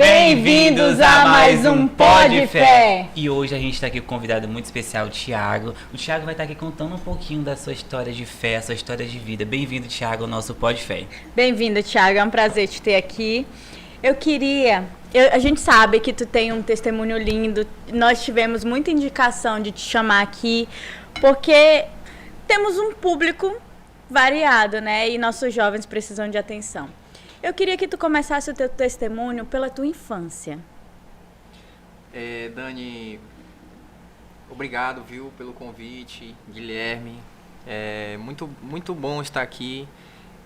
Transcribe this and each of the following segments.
Bem-vindos a mais um Pod Fé! E hoje a gente está aqui com um convidado muito especial, o Thiago. O Thiago vai estar aqui contando um pouquinho da sua história de fé, a sua história de vida. Bem-vindo, Thiago, ao nosso Pod Fé. Bem-vindo, Thiago. É um prazer te ter aqui. A gente sabe que tu tem um testemunho lindo. Nós tivemos muita indicação de te chamar aqui, porque temos um público variado, né? E nossos jovens precisam de atenção. Eu queria que tu começasse o teu testemunho pela tua infância. Dani, obrigado, viu, pelo convite. Guilherme, muito bom estar aqui.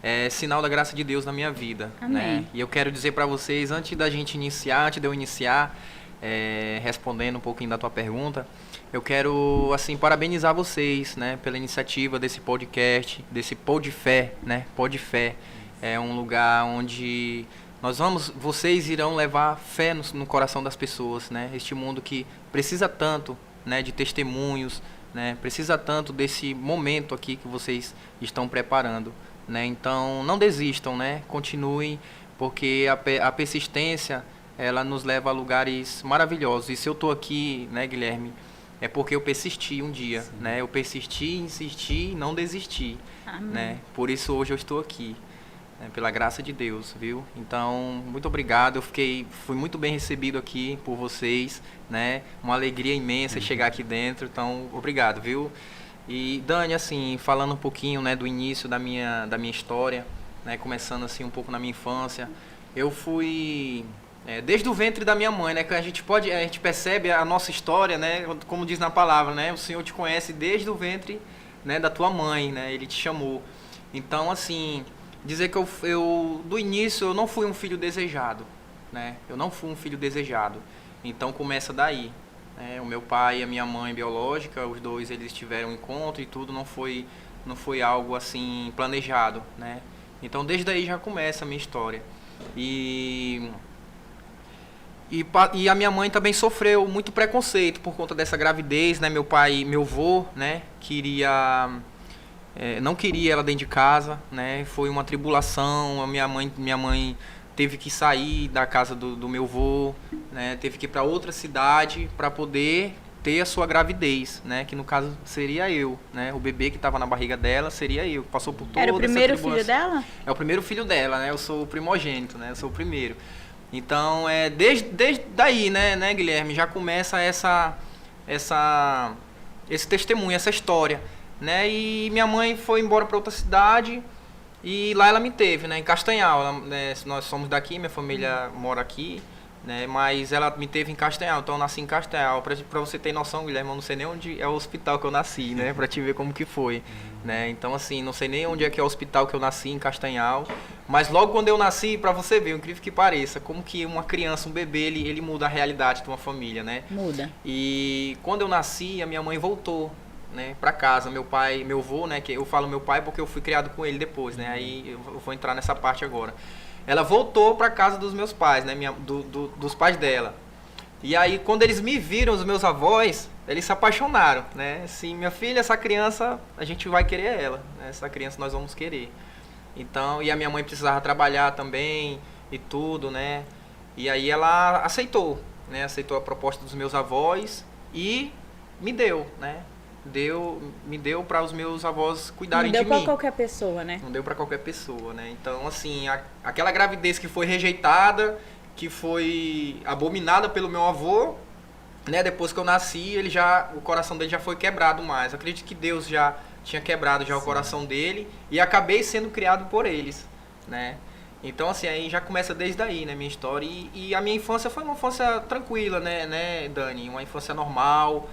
É sinal da graça de Deus na minha vida. Amém. Né? E eu quero dizer para vocês, antes de eu iniciar, respondendo um pouquinho da tua pergunta, eu quero, assim, parabenizar vocês, né, pela iniciativa desse podcast, desse Pod Fé, né, Pod Fé. É um lugar onde vocês irão levar fé no coração das pessoas, né? Este mundo que precisa tanto, né, de testemunhos, né? Precisa tanto desse momento aqui que vocês estão preparando, né? Então, não desistam, né? Continuem, porque a persistência, ela nos leva a lugares maravilhosos. E se eu estou aqui, né, Guilherme, é porque eu persisti um dia, sim, né? Eu persisti, insisti e não desisti, né? Por isso hoje eu estou aqui. Pela graça de Deus, viu? Então, muito obrigado. Fui muito bem recebido aqui por vocês, né? Uma alegria imensa chegar aqui dentro. Então, obrigado, viu? E Dani, assim, falando um pouquinho, né, do início da minha história, né? Começando assim um pouco na minha infância, eu fui desde o ventre da minha mãe, né? Que a gente percebe a nossa história, né? Como diz na palavra, né? O Senhor te conhece desde o ventre, né, da tua mãe, né? Ele te chamou. Então, assim, dizer que eu do início eu não fui um filho desejado, né? Eu não fui um filho desejado. Então começa daí, né? O meu pai e a minha mãe biológica, os dois eles tiveram um encontro e tudo, não foi algo assim planejado, né? Então desde aí já começa a minha história. E a minha mãe também sofreu muito preconceito por conta dessa gravidez, né? Meu avô, né, não queria ela dentro de casa, né? Foi uma tribulação. A minha mãe teve que sair da casa do meu avô, né? Teve que ir para outra cidade para poder ter a sua gravidez, né? Que no caso seria eu, né? O bebê que estava na barriga dela seria eu, que passou por toda essa tribulação. Era o primeiro filho dela? É o primeiro filho dela, né? Eu sou o primogênito, né? Eu sou o primeiro. Então, desde daí, né, Guilherme, já começa esse testemunho, essa história, né? E minha mãe foi embora para outra cidade e lá ela me teve, né, em Castanhal. Né, nós somos daqui, minha família mora aqui, né, mas ela me teve em Castanhal, então eu nasci em Castanhal. Para você ter noção, Guilherme, eu não sei nem onde é o hospital que eu nasci, né, para te ver como que foi, né? Então, assim, não sei nem onde é que é o hospital que eu nasci, em Castanhal, mas logo quando eu nasci, para você ver, incrível que pareça, como que uma criança, um bebê, ele muda a realidade de uma família, né? Muda. E quando eu nasci, a minha mãe voltou, né, para casa. Meu avô, né, que eu falo meu pai porque eu fui criado com ele depois, né? Aí eu vou entrar nessa parte agora. Ela voltou para casa dos meus pais, né, dos pais dela. E aí quando eles me viram, os meus avós, eles se apaixonaram, né? Assim, minha filha, essa criança, a gente vai querer ela, né? Essa criança nós vamos querer. Então, e a minha mãe precisava trabalhar também e tudo, né? E aí ela aceitou, né? Aceitou a proposta dos meus avós e me deu, né? Me deu para os meus avós cuidarem de mim. Não deu para qualquer pessoa, né? Não deu para qualquer pessoa, né? Então, assim, aquela gravidez que foi rejeitada, que foi abominada pelo meu avô, né? Depois que eu nasci, o coração dele já foi quebrado mais. Eu acredito que Deus já tinha quebrado já o coração dele e acabei sendo criado por eles, né? Então, assim, aí já começa desde aí, né, minha história. E a minha infância foi uma infância tranquila, né, Dani? Uma infância normal,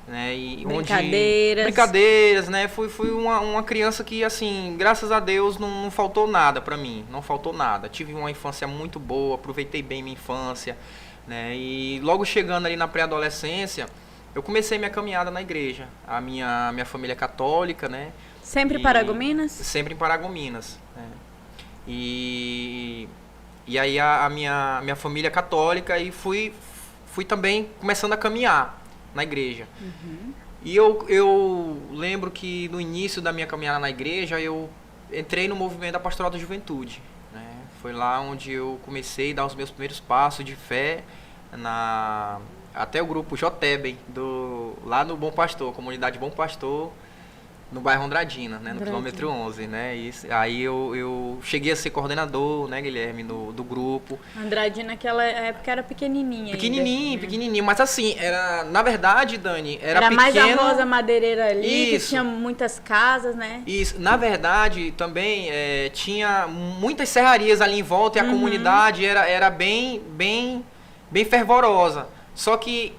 né? E brincadeiras, né? Fui uma criança que, assim, graças a Deus não faltou nada pra mim, não faltou nada. Tive uma infância muito boa, aproveitei bem minha infância, né? E logo chegando ali na pré-adolescência, eu comecei minha caminhada na igreja. A minha família é católica, né? Sempre em Paragominas? Sempre em Paragominas, né? E aí a minha família é católica e fui também começando a caminhar na igreja. E eu lembro que no início da minha caminhada na igreja, eu entrei no movimento da Pastoral da Juventude, né? Foi lá onde eu comecei a dar os meus primeiros passos de fé até o grupo Jotebem, lá no Bom Pastor, comunidade Bom Pastor, no bairro Andradina, né, no quilômetro 11, né? Aí eu cheguei a ser coordenador, né, Guilherme, do grupo. Andradina naquela época era pequenininha ainda. Pequenininho, mas assim, na verdade, Dani, era pequeno. Mais a Rosa Madeireira ali, Isso. que tinha muitas casas, né? Isso, na verdade, também tinha muitas serrarias ali em volta e a comunidade era bem fervorosa. Só que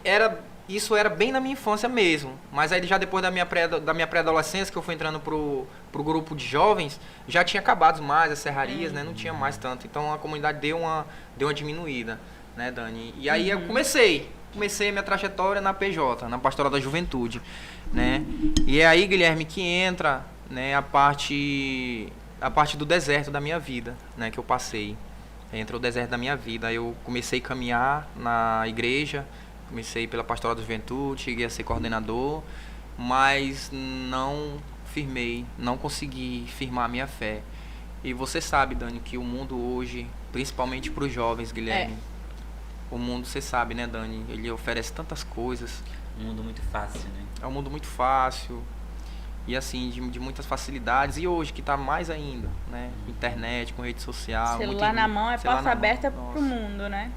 isso era bem na minha infância mesmo. Mas aí já depois da minha pré-adolescência, que eu fui entrando pro grupo de jovens, já tinha acabado mais as serrarias, né? Não tinha mais tanto. Então a comunidade deu uma diminuída, né, Dani? E aí eu comecei a minha trajetória na PJ, na Pastoral da Juventude, né? E é aí, Guilherme, que entra, né, a parte do deserto da minha vida, né, que eu passei. Entra o deserto da minha vida. Eu comecei a caminhar na igreja, comecei pela Pastoral da Juventude, cheguei a ser coordenador, mas não consegui firmar a minha fé. E você sabe, Dani, que o mundo hoje, principalmente para os jovens, Guilherme, o mundo, você sabe, né, Dani, ele oferece tantas coisas. Um mundo muito fácil, né? É um mundo muito fácil e assim, de muitas facilidades. E hoje, que está mais ainda, né? Internet, com rede social. Celular na mão é porta aberta pro mundo, né?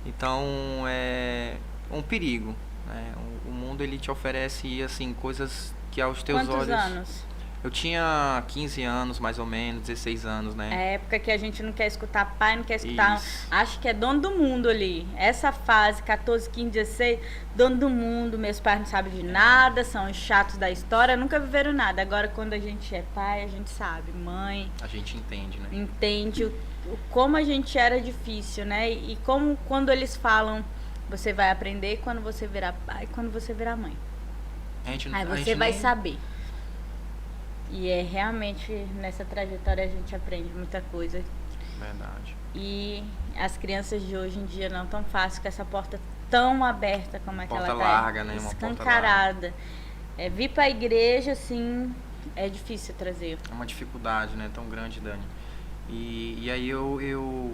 Então, é um perigo, né? O mundo, ele te oferece, assim, coisas que aos teus olhos... Quantos anos? Eu tinha 15 anos, mais ou menos, 16 anos, né? É a época que a gente não quer escutar pai, não quer escutar... Isso. Acho que é dono do mundo ali. Essa fase, 14, 15, 16, dono do mundo. Meus pais não sabem de nada, são os chatos da história, nunca viveram nada. Agora, quando a gente é pai, a gente sabe. Mãe... A gente entende, né? Entende como a gente era difícil, né? E como quando eles falam, você vai aprender quando você virar pai, quando você virar mãe. Aí você vai saber. E é realmente, nessa trajetória a gente aprende muita coisa. Verdade. E as crianças de hoje em dia não tão fácil com essa porta tão aberta como aquela porta larga, né? Uma escancarada. Vir pra igreja, assim, é difícil trazer. É uma dificuldade, né? Tão grande, Dani. E aí eu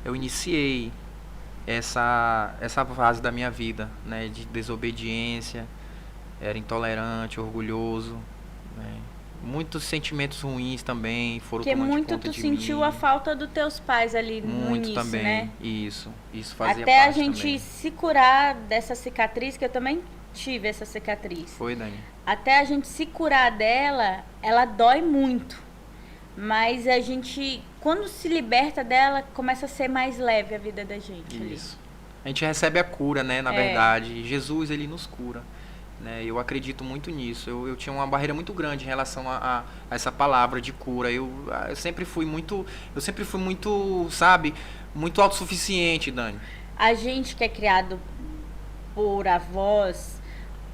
iniciei essa fase da minha vida, né? De desobediência, era intolerante, orgulhoso, né? Muitos sentimentos ruins também foram tomando conta de mim. Porque muito tu sentiu a falta dos teus pais ali no início, também, né? Isso fazia até parte a gente também. se curar dessa cicatriz, que eu também tive essa cicatriz. Foi, Dani. Até a gente se curar dela, ela dói muito. Mas a gente, quando se liberta dela, começa a ser mais leve a vida da gente. Isso. A gente recebe a cura, né? Na verdade, Jesus, ele nos cura. Né, eu acredito muito nisso. Eu tinha uma barreira muito grande em relação a essa palavra de cura. Eu sempre fui muito, sabe, muito autossuficiente, Dani. A gente que é criado por avós,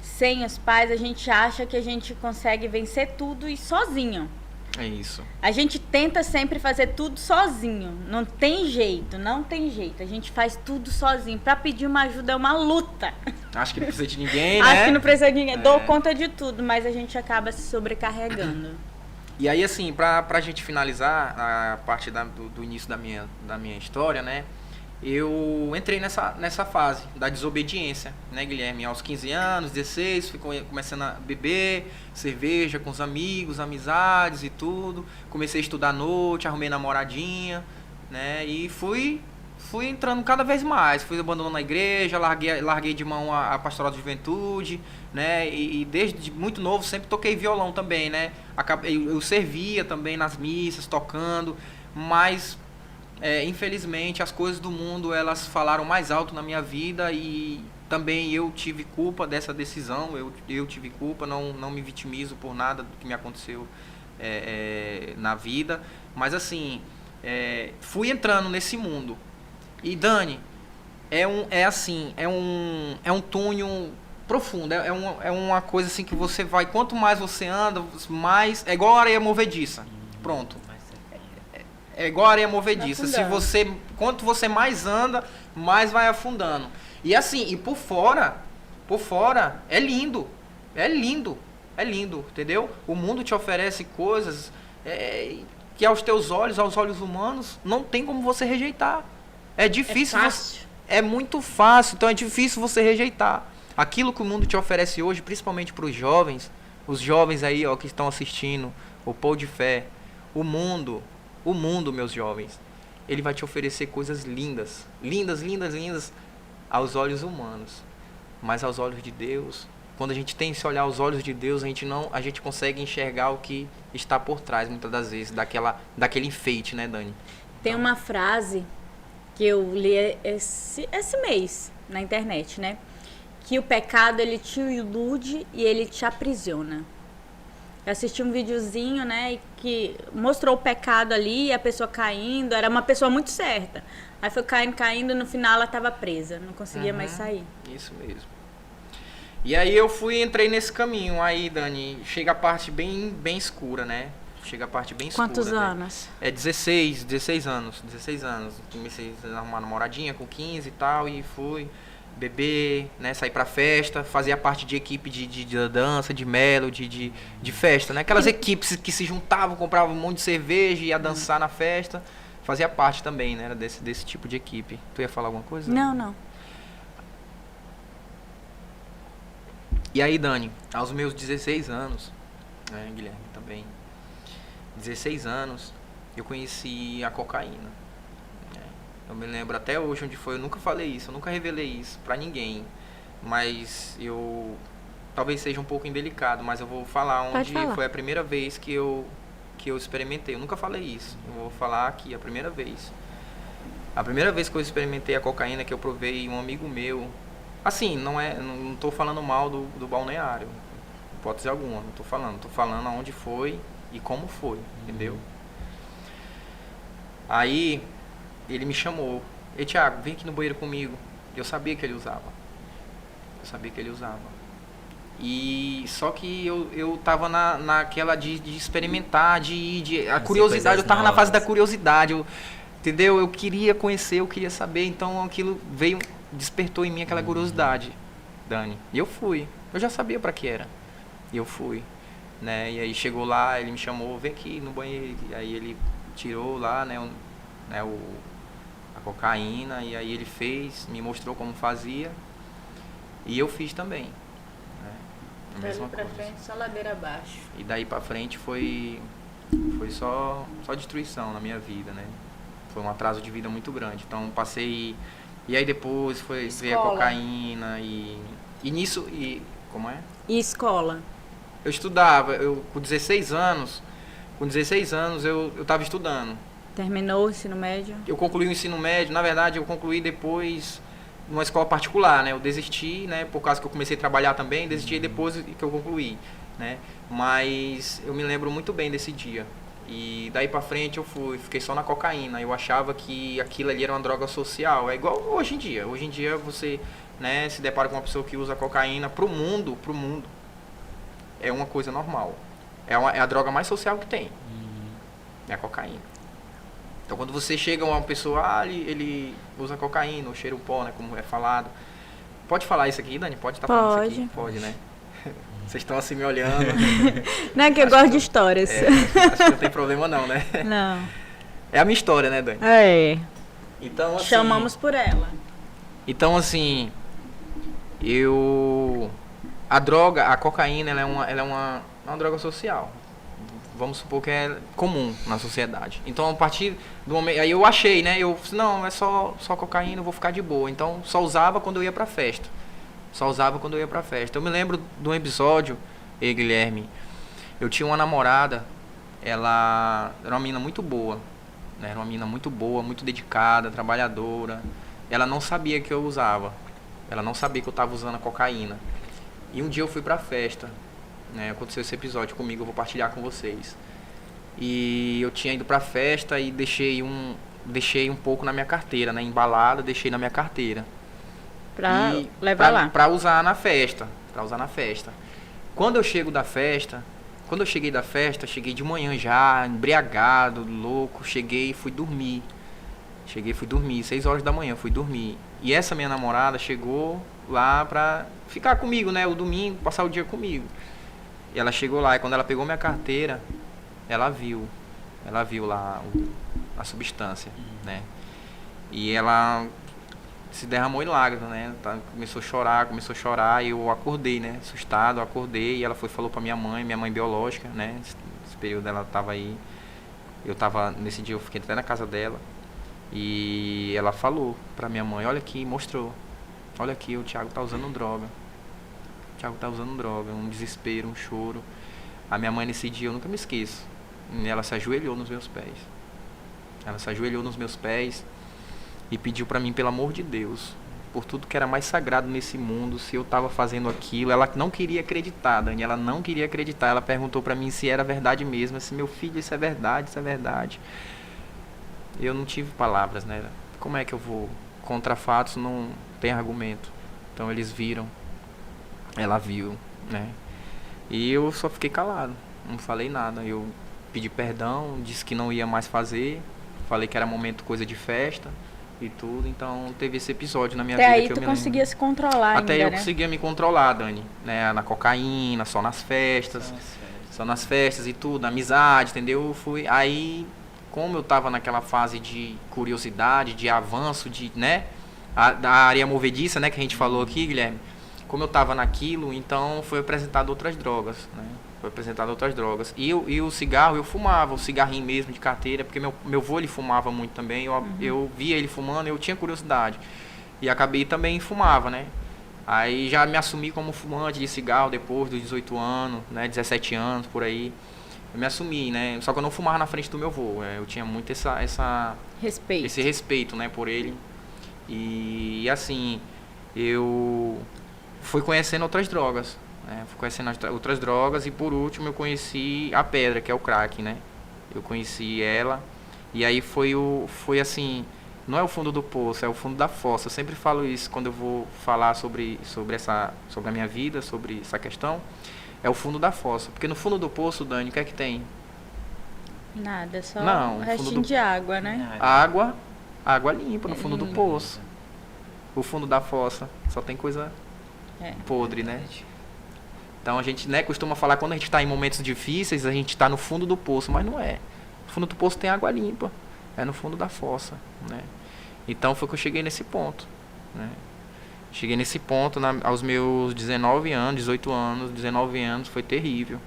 sem os pais, a gente acha que a gente consegue vencer tudo e sozinho. É isso. A gente tenta sempre fazer tudo sozinho. Não tem jeito. A gente faz tudo sozinho. Pra pedir uma ajuda é uma luta. Acho que não precisa de ninguém, né? Acho que não precisa de ninguém. Dou conta de tudo, mas a gente acaba se sobrecarregando. E aí, assim, pra gente finalizar a parte do início da minha história, né? Eu entrei nessa fase da desobediência, né, Guilherme? Aos 15 anos, 16, fui começando a beber cerveja com os amigos, amizades e tudo. Comecei a estudar à noite, arrumei namoradinha, né? E fui entrando cada vez mais. Fui abandonando a igreja, larguei de mão a Pastoral da Juventude, né? E desde muito novo sempre toquei violão também, né? Eu servia também nas missas, tocando, mas... infelizmente as coisas do mundo, elas falaram mais alto na minha vida e também eu tive culpa dessa decisão, eu tive culpa, não me vitimizo por nada do que me aconteceu na vida, mas assim, fui entrando nesse mundo e Dani, é um túnel profundo, é uma coisa assim que você vai, quanto mais você anda, mais, é igual a areia movediça, pronto. É igual a areia movediça. Quanto você mais anda, mais vai afundando. E assim, e por fora é lindo. É lindo, entendeu? O mundo te oferece coisas que aos teus olhos, aos olhos humanos, não tem como você rejeitar. É difícil. É fácil. É muito fácil, então é difícil você rejeitar. Aquilo que o mundo te oferece hoje, principalmente para os jovens aí, ó, que estão assistindo, o Pão de Fé, o mundo, meus jovens, ele vai te oferecer coisas lindas, lindas, lindas, lindas, aos olhos humanos. Mas aos olhos de Deus, quando a gente tem esse olhar aos olhos de Deus, a gente consegue enxergar o que está por trás, muitas das vezes, daquele enfeite, né, Dani? Tem uma frase que eu li esse mês na internet, né? Que o pecado, ele te ilude e ele te aprisiona. Eu assisti um videozinho, né, que mostrou o pecado ali, a pessoa caindo, era uma pessoa muito certa. Aí foi caindo, no final ela estava presa, não conseguia mais sair. Isso mesmo. E aí entrei nesse caminho. Aí, Dani, chega a parte bem escura, né? Chega a parte bem escura. Quantos anos? É 16 anos. Comecei a arrumar uma namoradinha com 15 e tal, e fui beber, né, sair pra festa, fazia parte de equipe de dança, de melody, de festa, né? Aquelas equipes que se juntavam, compravam um monte de cerveja e ia dançar na festa. Fazia parte também, né, desse tipo de equipe. Tu ia falar alguma coisa? Não. E aí, Dani, aos meus 16 anos, né, Guilherme também, 16 anos, eu conheci a cocaína. Né? Eu me lembro até hoje onde foi, eu nunca falei isso, eu nunca revelei isso pra ninguém. Mas talvez seja um pouco indelicado, mas eu vou falar onde foi a primeira vez que eu experimentei. Eu nunca falei isso, eu vou falar aqui a primeira vez. A primeira vez que eu experimentei a cocaína, que eu provei, um amigo meu, assim, não tô falando mal do balneário, hipótese alguma, tô falando aonde foi e como foi, entendeu? Aí, ele me chamou, ei, Thiago, vem aqui no banheiro comigo. Eu sabia que ele usava. E só que eu tava naquela de experimentar, a curiosidade, eu tava na fase da curiosidade, entendeu? Eu queria conhecer, eu queria saber, então aquilo despertou em mim aquela curiosidade, Dani. E eu fui. Eu já sabia pra que era. E eu fui, né? E aí chegou lá, ele me chamou, vem aqui no banheiro. E aí ele tirou lá, né, a cocaína, e aí ele me mostrou como fazia. E eu fiz também. Né? A mesma pra coisa. frente, só ladeira abaixo. E daí pra frente foi só destruição na minha vida, né? Foi um atraso de vida muito grande. Então passei. E aí depois veio a cocaína e nisso. Como é? E escola? Eu estudava, com 16 anos eu estava estudando. Terminou o ensino médio? Eu concluí o ensino médio, na verdade eu concluí depois numa escola particular, né? Eu desisti, né? Por causa que eu comecei a trabalhar também, desisti depois que eu concluí, né? Mas eu me lembro muito bem desse dia. E daí pra frente fiquei só na cocaína. Eu achava que aquilo ali era uma droga social. É igual hoje em dia. Hoje em dia você, né, se depara com uma pessoa que usa cocaína pro mundo, é uma coisa normal. É a droga mais social que tem. É a cocaína. Então quando você chega a uma pessoa, ele usa cocaína, ou cheira o pó, né, como é falado. Pode falar isso aqui, Dani? Pode estar falando isso aqui? Pode, né? Vocês estão assim me olhando. Não é que eu gosto de histórias. Acho que não tem problema não, né? Não. É a minha história, né, Dani? É. Então, assim, chamamos por ela. Então, assim, a cocaína, ela é uma droga social. Vamos supor que é comum na sociedade. Então, a partir do momento... Aí eu achei, né? Não, é só cocaína, eu vou ficar de boa. Então, só usava quando eu ia pra festa. Eu me lembro de um episódio, Guilherme, eu tinha uma namorada, ela era uma menina muito boa, né? Era uma menina muito boa, muito dedicada, trabalhadora. Ela não sabia que eu usava, ela não sabia que eu estava usando a cocaína. E um dia eu fui pra festa, né? Aconteceu esse episódio comigo, eu vou partilhar com vocês. E eu tinha ido pra festa e deixei um pouco na minha carteira, né? Embalada, deixei na minha carteira. Pra levar lá. Pra usar na festa. Quando eu cheguei da festa, cheguei de manhã já, embriagado, louco. Cheguei e fui dormir. 6 horas da manhã, fui dormir. E essa minha namorada chegou lá pra ficar comigo, né? O domingo, passar o dia comigo. E ela chegou lá, e quando ela pegou minha carteira, ela viu Ela viu lá a substância, né? E ela se derramou em lágrimas, né? Começou a chorar, e eu acordei, né? Assustado, eu acordei, e ela falou pra minha mãe biológica, né? Esse período ela tava aí, nesse dia eu fiquei até na casa dela, e ela falou pra minha mãe, olha aqui, mostrou, olha aqui, o Thiago tá usando droga. O Thiago tá usando droga, um desespero, um choro. A minha mãe nesse dia, eu nunca me esqueço, ela se ajoelhou nos meus pés. Ela se ajoelhou nos meus pés e pediu pra mim, pelo amor de Deus, por tudo que era mais sagrado nesse mundo, se eu tava fazendo aquilo. Ela não queria acreditar, Dani, ela não queria acreditar. Ela perguntou pra mim se era verdade mesmo, assim, meu filho, isso é verdade, isso é verdade. Eu não tive palavras, né? Como é que eu vou? Contra fatos não tem argumento. Então eles viram, ela viu, né? E eu só fiquei calado, não falei nada. Eu pedi perdão, disse que não ia mais fazer, falei que era momento, coisa de festa e tudo. Então teve esse episódio na minha vida aí que eu tu me conseguia lembro. se controlar Até ainda, eu né? conseguia me controlar, Dani, né? Na cocaína, só nas festas, e tudo, na amizade, entendeu? Eu fui, aí, como eu tava naquela fase de curiosidade, de avanço, né? Da área movediça, né? Que a gente falou aqui, Guilherme. Como eu tava naquilo, então foi apresentado outras drogas, né? E o cigarro, eu fumava, o cigarrinho mesmo de carteira, porque meu avô, ele fumava muito também. Eu via ele fumando, eu tinha curiosidade. E acabei também fumava, né? Aí já me assumi como fumante de cigarro depois dos 18 anos, né? 17 anos, por aí. Eu me assumi, né? Só que eu não fumava na frente do meu avô. Eu tinha muito esse respeito, né, por ele. E assim, eu fui conhecendo outras drogas, né? E por último eu conheci a pedra, que é o crack, né? Eu conheci ela, e aí foi assim, não é o fundo do poço, é o fundo da fossa. Eu sempre falo isso quando eu vou falar sobre a minha vida, sobre essa questão. É o fundo da fossa, porque no fundo do poço, Dani, o que é que tem? Nada, só Não, um restinho de água, né? Água limpa no fundo do poço. O fundo da fossa só tem coisa podre, né? Então a gente, né, costuma falar, quando a gente está em momentos difíceis, a gente está no fundo do poço, mas não é. No fundo do poço tem água limpa, é no fundo da fossa, né? Então foi que eu cheguei nesse ponto, né? Cheguei nesse ponto aos meus 19 anos, foi terrível.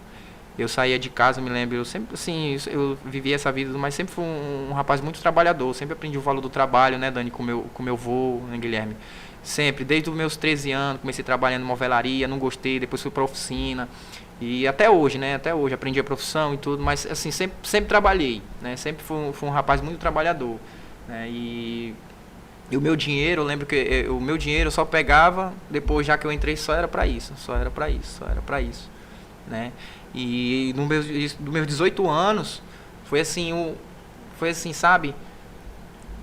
Eu saía de casa, me lembro, eu sempre, assim, eu vivia essa vida, mas sempre fui um rapaz muito trabalhador, sempre aprendi o valor do trabalho, né, Dani, com meu avô, né, Guilherme? Sempre, desde os meus 13 anos, comecei trabalhando em movelaria, não gostei, depois fui pra oficina, e até hoje, né, aprendi a profissão e tudo, mas, assim, sempre trabalhei, né, sempre fui um rapaz muito trabalhador, né, e o meu dinheiro, eu lembro que o meu dinheiro eu só pegava, depois já que eu entrei, só era pra isso, né. E nos meus 18 anos, foi assim, sabe,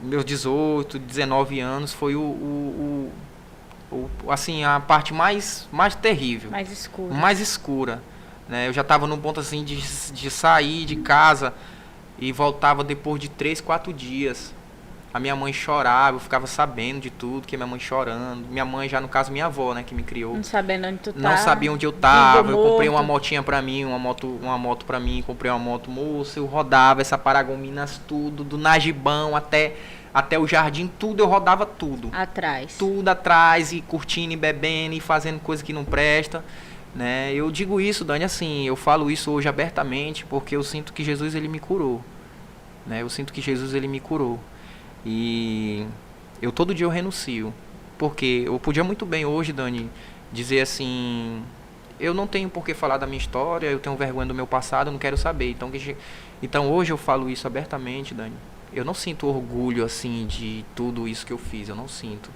meus 18, 19 anos, foi assim, a parte mais terrível. Mais escura, né. Eu já estava num ponto assim de sair de casa e voltava depois de 3, 4 dias. A minha mãe chorava, eu ficava sabendo de tudo, que minha mãe chorando. Minha mãe, já no caso, minha avó, né, que me criou. Não sabendo onde tu tá. Não sabia onde eu tava. Eu comprei uma motinha pra mim, uma moto pra mim, comprei uma moto, moça, eu rodava essa Paragominas tudo, do Najibão até o jardim, tudo, eu rodava tudo. Atrás. Tudo atrás, e curtindo, e bebendo, e fazendo coisa que não presta, né? Eu digo isso, Dani, assim, eu falo isso hoje abertamente, porque eu sinto que Jesus, ele me curou, né? E todo dia eu renuncio, porque eu podia muito bem hoje, Dani, dizer assim, eu não tenho por que falar da minha história, eu tenho vergonha do meu passado, eu não quero saber. Então hoje eu falo isso abertamente, Dani. Eu não sinto orgulho, assim, de tudo isso que eu fiz, eu não sinto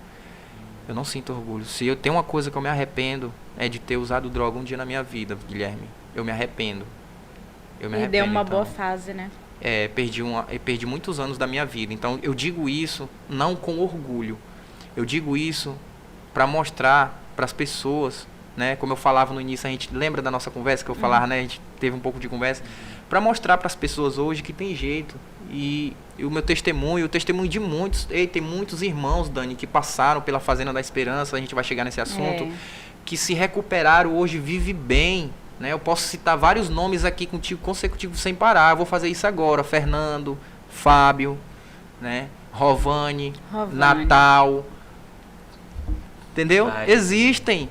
orgulho. Se eu tenho uma coisa que eu me arrependo, é de ter usado droga um dia na minha vida, Guilherme. Eu me arrependo. E deu uma boa fase, né? Perdi muitos anos da minha vida. Então eu digo isso não com orgulho. Eu digo isso para mostrar para as pessoas, né? Como eu falava no início, a gente lembra da nossa conversa que eu falava, né? A gente teve um pouco de conversa, para mostrar para as pessoas hoje que tem jeito. E o meu testemunho, o testemunho de muitos, tem muitos irmãos, Dani, que passaram pela Fazenda da Esperança, a gente vai chegar nesse assunto, que se recuperaram hoje, vive bem, né? Eu posso citar vários nomes aqui contigo consecutivos sem parar. Eu vou fazer isso agora. Fernando, Fábio, né? Rovani, Natal. Entendeu? Existem.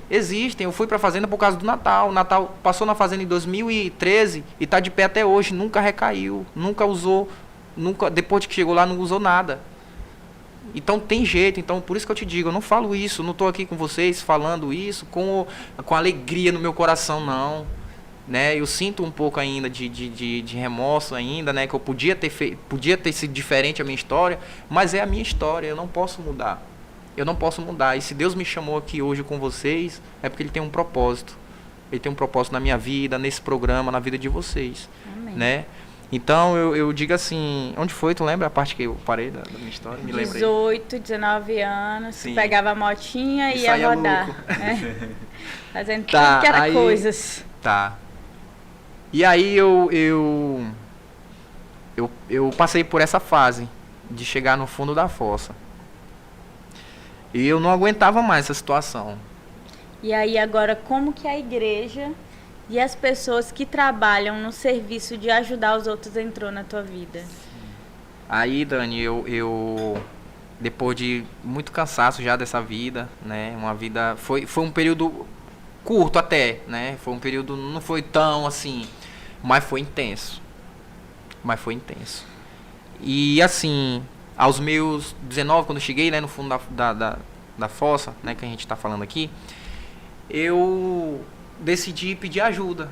Eu fui pra fazenda por causa do Natal. O Natal passou na fazenda em 2013 e tá de pé até hoje. Nunca recaiu, nunca usou, depois de que chegou lá, não usou nada. Então tem jeito, então por isso que eu te digo, eu não falo isso, não estou aqui com vocês falando isso com alegria no meu coração, não. Né? Eu sinto um pouco ainda de remorso ainda, né? Que eu podia ter sido diferente a minha história, mas é a minha história, eu não posso mudar. Eu não posso mudar. E se Deus me chamou aqui hoje com vocês, é porque Ele tem um propósito. Ele tem um propósito na minha vida, nesse programa, na vida de vocês. Amém. Né? Então, eu digo assim... Onde foi? Tu lembra a parte que eu parei da minha história? Me lembra aí. 18, 19 anos, Sim. tu pegava a motinha e ia saía rodar. louco. Né? Fazendo Tá, tudo que era aí- coisas. Tá. E aí eu passei por essa fase de chegar no fundo da fossa. E eu não aguentava mais essa situação. E aí agora, como que a igreja e as pessoas que trabalham no serviço de ajudar os outros entrou na tua vida? Aí, Dani, eu depois de muito cansaço já dessa vida, né? Uma vida... Foi um período curto até, né? Foi um período... Não foi tão assim... Mas foi intenso. E assim... Aos meus 19, quando eu cheguei, né, no fundo da fossa, né, que a gente está falando aqui, eu decidi pedir ajuda.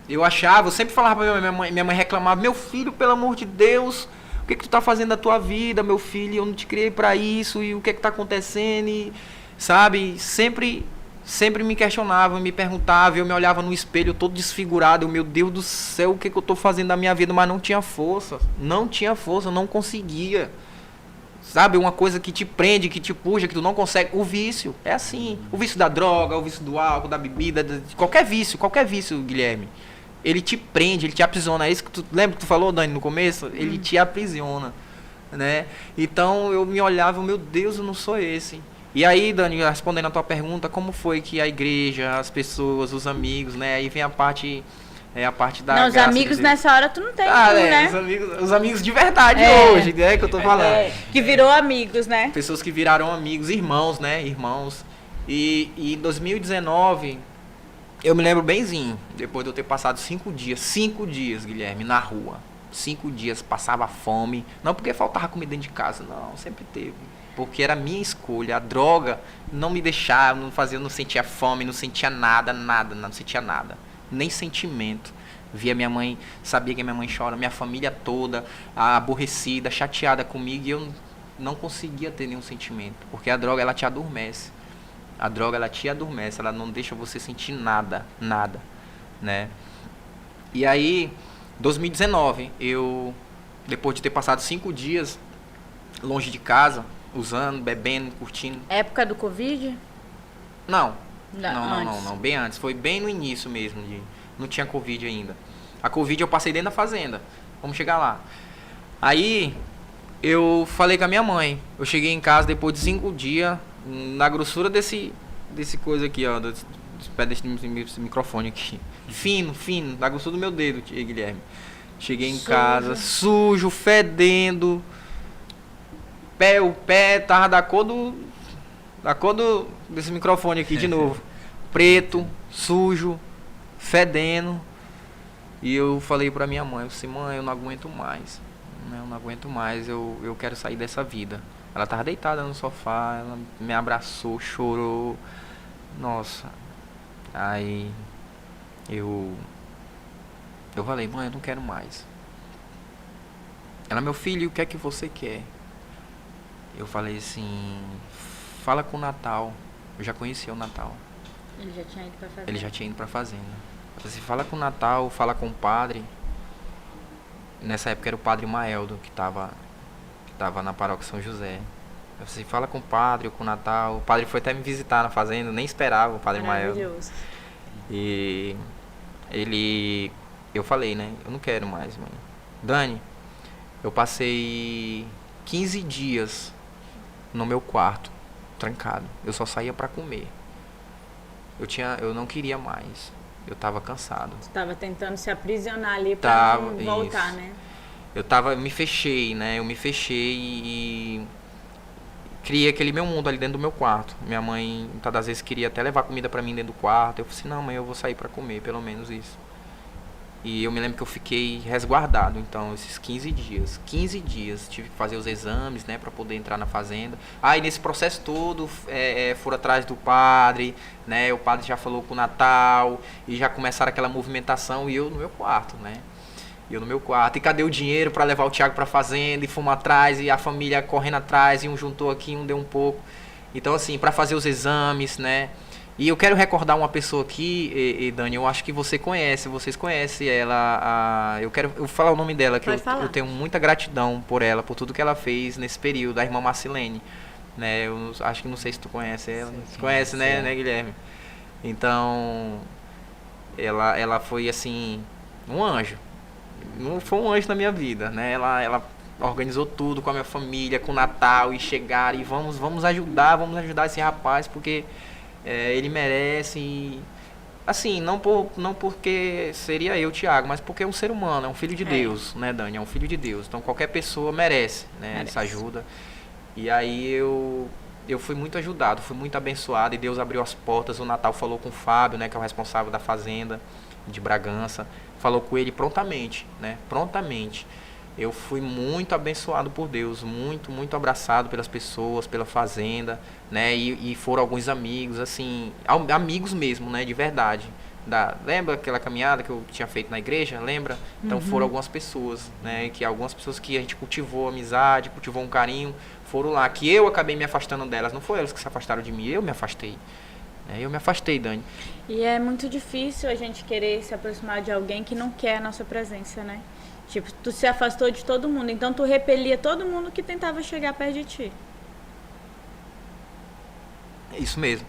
Eu sempre falava pra minha mãe reclamava, meu filho, pelo amor de Deus, o que tu tá fazendo da tua vida, meu filho, eu não te criei para isso, e o que tá acontecendo, e, sabe, sempre me questionava, me perguntava, eu me olhava no espelho todo desfigurado, meu Deus do céu, o que eu tô fazendo da minha vida, mas não tinha força, não conseguia. Sabe, uma coisa que te prende, que te puxa, que tu não consegue. O vício, é assim. O vício da droga, o vício do álcool, da bebida, de qualquer vício, Guilherme. Ele te prende, ele te aprisiona. É isso que tu lembra que tu falou, Dani, no começo? Ele te aprisiona, né? Então eu me olhava, meu Deus, eu não sou esse. E aí, Dani, respondendo a tua pergunta, como foi que a igreja, as pessoas, os amigos, né? Aí vem a parte da Não, os graça amigos de Deus. nessa hora tu não tem, né? Os amigos de verdade hoje, né? Que eu tô falando. Que virou amigos, né? Pessoas que viraram amigos, irmãos, né? Irmãos. E em 2019, eu me lembro benzinho, depois de eu ter passado 5 dias, Guilherme, na rua. 5 dias, passava fome. Não porque faltava comida dentro de casa, não, sempre teve. Porque era a minha escolha. A droga não me deixava, eu não sentia fome, não sentia nada, não sentia nada. Nem sentimento. Via minha mãe, sabia que minha mãe chora, minha família toda aborrecida, chateada comigo, e eu não conseguia ter nenhum sentimento, porque a droga ela te adormece. Ela não deixa você sentir nada, né? E aí, 2019, eu depois de ter passado 5 dias longe de casa, usando, bebendo, curtindo. Época do Covid? Não, Antes. bem antes. Foi bem no início mesmo. Não tinha Covid ainda. A Covid eu passei dentro da fazenda. Vamos chegar lá. Aí, eu falei com a minha mãe. Eu cheguei em casa depois de 5 dias, na grossura desse coisa aqui, ó. Desse microfone aqui. Fino, na grossura do meu dedo, Guilherme. Cheguei em casa, sujo, fedendo. O pé tava da cor desse microfone aqui de novo. Preto, sujo, fedendo. E eu falei pra minha mãe, eu disse, mãe, eu não aguento mais. Eu quero sair dessa vida. Ela tava deitada no sofá, ela me abraçou, chorou. Nossa. Aí eu falei, mãe, eu não quero mais. Ela, meu filho, o que é que você quer? Eu falei assim, fala com o Natal. Eu já conhecia o Natal. Ele já tinha ido pra fazenda. Ele já tinha ido pra fazenda. Eu falei assim, fala com o Natal, fala com o padre. Nessa época era o padre Maeldo, que tava na paróquia São José. Eu falei assim, fala com o padre ou com o Natal. O padre foi até me visitar na fazenda, nem esperava o padre Maeldo. Maravilhoso. E eu falei, né, eu não quero mais, mãe. Dani, eu passei 15 dias no meu quarto, trancado. Eu só saía pra comer. Eu não queria mais. Eu tava cansado. Tu tava tentando se aprisionar ali pra Tava, não voltar, isso. né? Eu me fechei, né? Eu me fechei e criei aquele meu mundo ali dentro do meu quarto. Minha mãe, muitas das vezes, queria até levar comida pra mim dentro do quarto. Eu falei assim, não, mãe, eu vou sair pra comer, pelo menos isso. E eu me lembro que eu fiquei resguardado, então, esses 15 dias. 15 dias, tive que fazer os exames, né, pra poder entrar na fazenda. Aí, nesse processo todo, foram atrás do padre, né, o padre já falou com o Natal, e já começaram aquela movimentação, e eu no meu quarto, né. Eu no meu quarto, e cadê o dinheiro pra levar o Thiago pra fazenda, e fomos atrás, e a família correndo atrás, e um juntou aqui, um deu um pouco. Então, assim, pra fazer os exames, né. E eu quero recordar uma pessoa aqui, Dani, eu acho que vocês conhecem ela, eu vou falar o nome dela, que eu tenho muita gratidão por ela, por tudo que ela fez nesse período, a irmã Marcilene, né, eu acho que não sei se tu conhece ela, você conhece, né, Guilherme? Então, ela foi, assim, um anjo, não foi um anjo na minha vida, né, ela organizou tudo com a minha família, com o Natal, e chegaram, e vamos ajudar esse rapaz, porque... ele merece, assim, não porque seria eu, Thiago, mas porque é um ser humano, é um filho de Deus, né, Dani? É um filho de Deus. Então qualquer pessoa merece, né, essa ajuda. E aí eu fui muito ajudado, fui muito abençoado, e Deus abriu as portas. O Natal falou com o Fábio, né, que é o responsável da fazenda de Bragança, falou com ele prontamente, né, prontamente. Eu fui muito abençoado por Deus, muito abraçado pelas pessoas, pela fazenda, né? E foram alguns amigos, assim, amigos mesmo, né? De verdade. Lembra aquela caminhada que eu tinha feito na igreja? Lembra? Então foram algumas pessoas, né? Algumas pessoas que a gente cultivou amizade, cultivou um carinho, foram lá. Que eu acabei me afastando delas, não foi elas que se afastaram de mim, eu me afastei. Eu me afastei, Dani. E é muito difícil a gente querer se aproximar de alguém que não quer a nossa presença, né? Tipo, tu se afastou de todo mundo, então tu repelia todo mundo que tentava chegar perto de ti. É isso mesmo.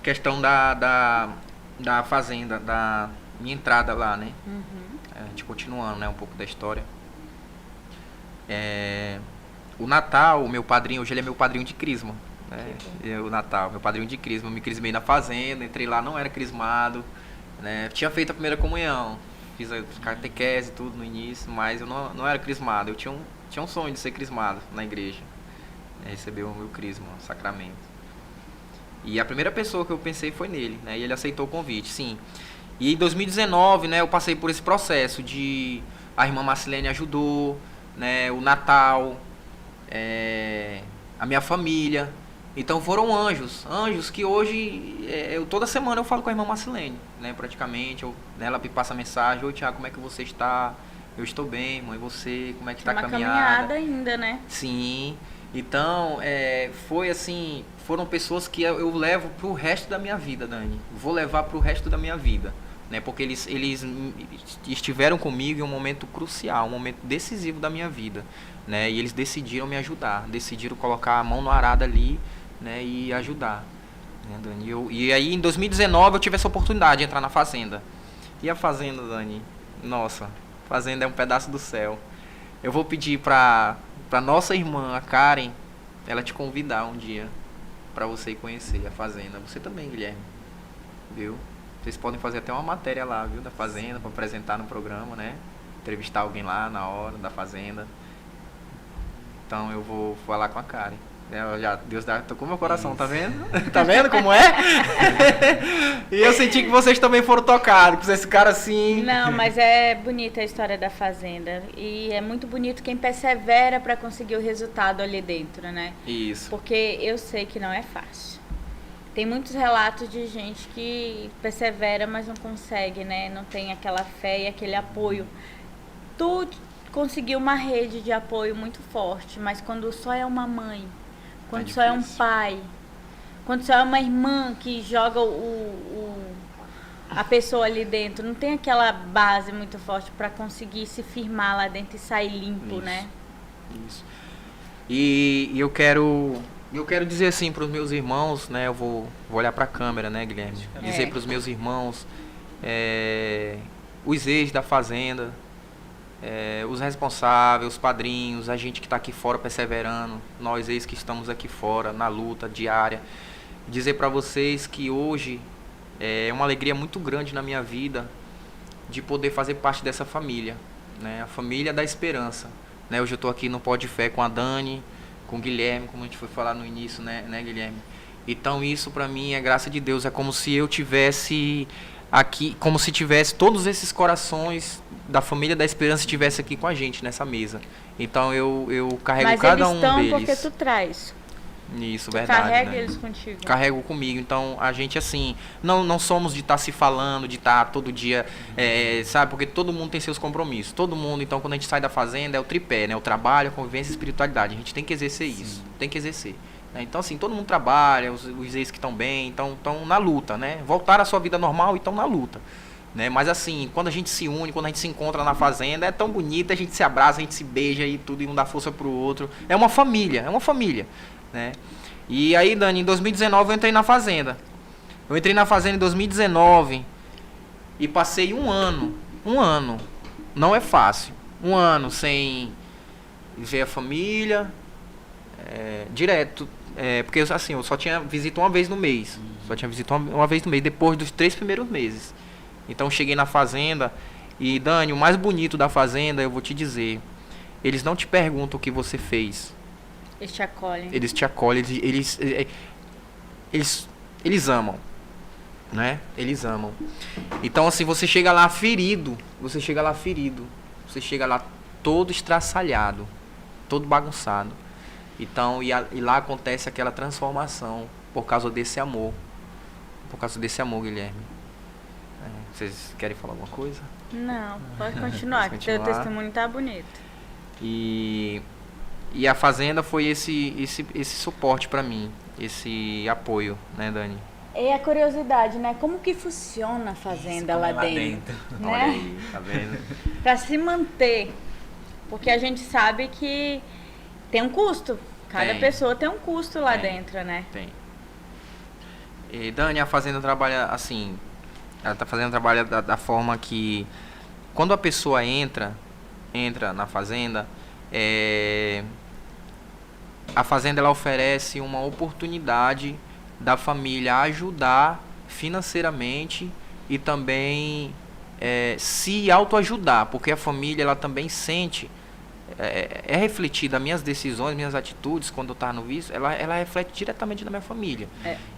Questão da fazenda, da minha entrada lá, né? A gente continuando, né, um pouco da história. O Natal, o meu padrinho, hoje ele é meu padrinho de crisma, né? O Natal, meu padrinho de crisma, eu me crismei na fazenda, entrei lá, não era crismado, né? Tinha feito a primeira comunhão, fiz a catequese e tudo no início, mas eu não era crismado. Eu tinha um sonho de ser crismado na igreja, né? Receber o meu crisma, o sacramento. E a primeira pessoa que eu pensei foi nele, né? E ele aceitou o convite, sim. E em 2019, né, eu passei por esse processo de... A irmã Marcilene ajudou, né? O Natal, a minha família... Então foram anjos que hoje, toda semana eu falo com a irmã Marcilene, né, praticamente, ela me passa mensagem: oi, Thiago, como é que você está? Eu estou bem, mãe, você, como é que está a caminhada? Uma caminhada ainda, né? Sim, então, foi assim, foram pessoas que eu levo pro resto da minha vida, Dani, vou levar pro resto da minha vida, né, porque eles estiveram comigo em um momento crucial, um momento decisivo da minha vida, né, e eles decidiram me ajudar, decidiram colocar a mão no arado ali, né, e ajudar, né, Dani? E aí em 2019 eu tive essa oportunidade de entrar na fazenda. E a fazenda, Dani, nossa, a fazenda é um pedaço do céu. Eu vou pedir pra nossa irmã, a Karen, ela te convidar um dia pra você ir conhecer a fazenda. Você também, Guilherme, viu? Vocês podem fazer até uma matéria lá, viu, da fazenda, pra apresentar no programa, né? Entrevistar alguém lá na hora da fazenda. Então eu vou falar com a Karen. Deus tocou meu coração, tá vendo? Tá vendo como é? E eu senti que vocês também foram tocados, com esse cara assim. Não, mas é bonita a história da fazenda. E é muito bonito quem persevera para conseguir o resultado ali dentro, né? Isso. Porque eu sei que não é fácil. Tem muitos relatos de gente que persevera, mas não consegue, né? Não tem aquela fé e aquele apoio. Tu conseguiu uma rede de apoio muito forte, mas quando só é uma mãe, quando só é um pai, quando só é uma irmã que joga a pessoa ali dentro, não tem aquela base muito forte para conseguir se firmar lá dentro e sair limpo, isso, né? Isso. E eu quero dizer assim para os meus irmãos, né? Eu vou olhar para a câmera, né, Guilherme? Dizer para os meus irmãos, os ex da fazenda, os responsáveis, os padrinhos, a gente que está aqui fora perseverando, nós ex que estamos aqui fora na luta diária, dizer para vocês que hoje é uma alegria muito grande na minha vida de poder fazer parte dessa família, né? A família da esperança, né? Hoje eu estou aqui no Pó de Fé com a Dani, com o Guilherme, como a gente foi falar no início, né, Guilherme? Então isso para mim é graça de Deus, é como se eu tivesse aqui, como se tivesse todos esses corações da família da esperança estivesse aqui com a gente nessa mesa. Então eu carrego cada um deles. Mas eles estão porque tu traz. Isso, verdade. Carrega né? eles contigo. Carrego comigo. Então, a gente, assim, não somos de estar se falando, de estar todo dia, sabe? Porque todo mundo tem seus compromissos. Todo mundo, então, quando a gente sai da fazenda, é o tripé, né? O trabalho, a convivência e a espiritualidade. A gente tem que exercer isso. Tem que exercer. Né? Então, assim, todo mundo trabalha, os ex que estão bem, estão na luta, né? Voltaram à sua vida normal e estão na luta. Né? Mas, assim, quando a gente se une, quando a gente se encontra na fazenda, é tão bonito, a gente se abraça, a gente se beija e tudo, e um dá força pro outro. É uma família, né? E aí, Dani, em 2019 eu entrei na fazenda. Eu entrei na fazenda em 2019 e passei um ano, não é fácil, um ano sem ver a família, direto, porque assim, eu só tinha visita uma vez no mês, uma vez no mês, depois dos 3 primeiros meses. Então eu cheguei na fazenda e, Dani, o mais bonito da fazenda, eu vou te dizer, eles não te perguntam o que você fez. Eles te acolhem. Eles te acolhem, eles amam, né? Eles amam. Então, assim, você chega lá ferido, você chega lá todo estraçalhado, todo bagunçado. Então, e lá acontece aquela transformação por causa desse amor. Por causa desse amor, Guilherme. Vocês querem falar alguma coisa? Não, pode continuar, que teu testemunho tá bonito. E a fazenda foi esse suporte para mim, esse apoio, né, Dani? E a curiosidade, né? Como que funciona a fazenda lá dentro? Né? Olha aí, tá vendo? Para se manter, porque a gente sabe que tem um custo. Cada pessoa tem um custo lá dentro, né? Tem. E, Dani, a fazenda trabalha assim, a fazenda trabalha da forma que quando a pessoa entra na fazenda, a fazenda ela oferece uma oportunidade da família ajudar financeiramente e também se autoajudar, porque a família ela também sente, é refletida, minhas decisões, minhas atitudes quando eu estava no vício, ela reflete diretamente na minha família.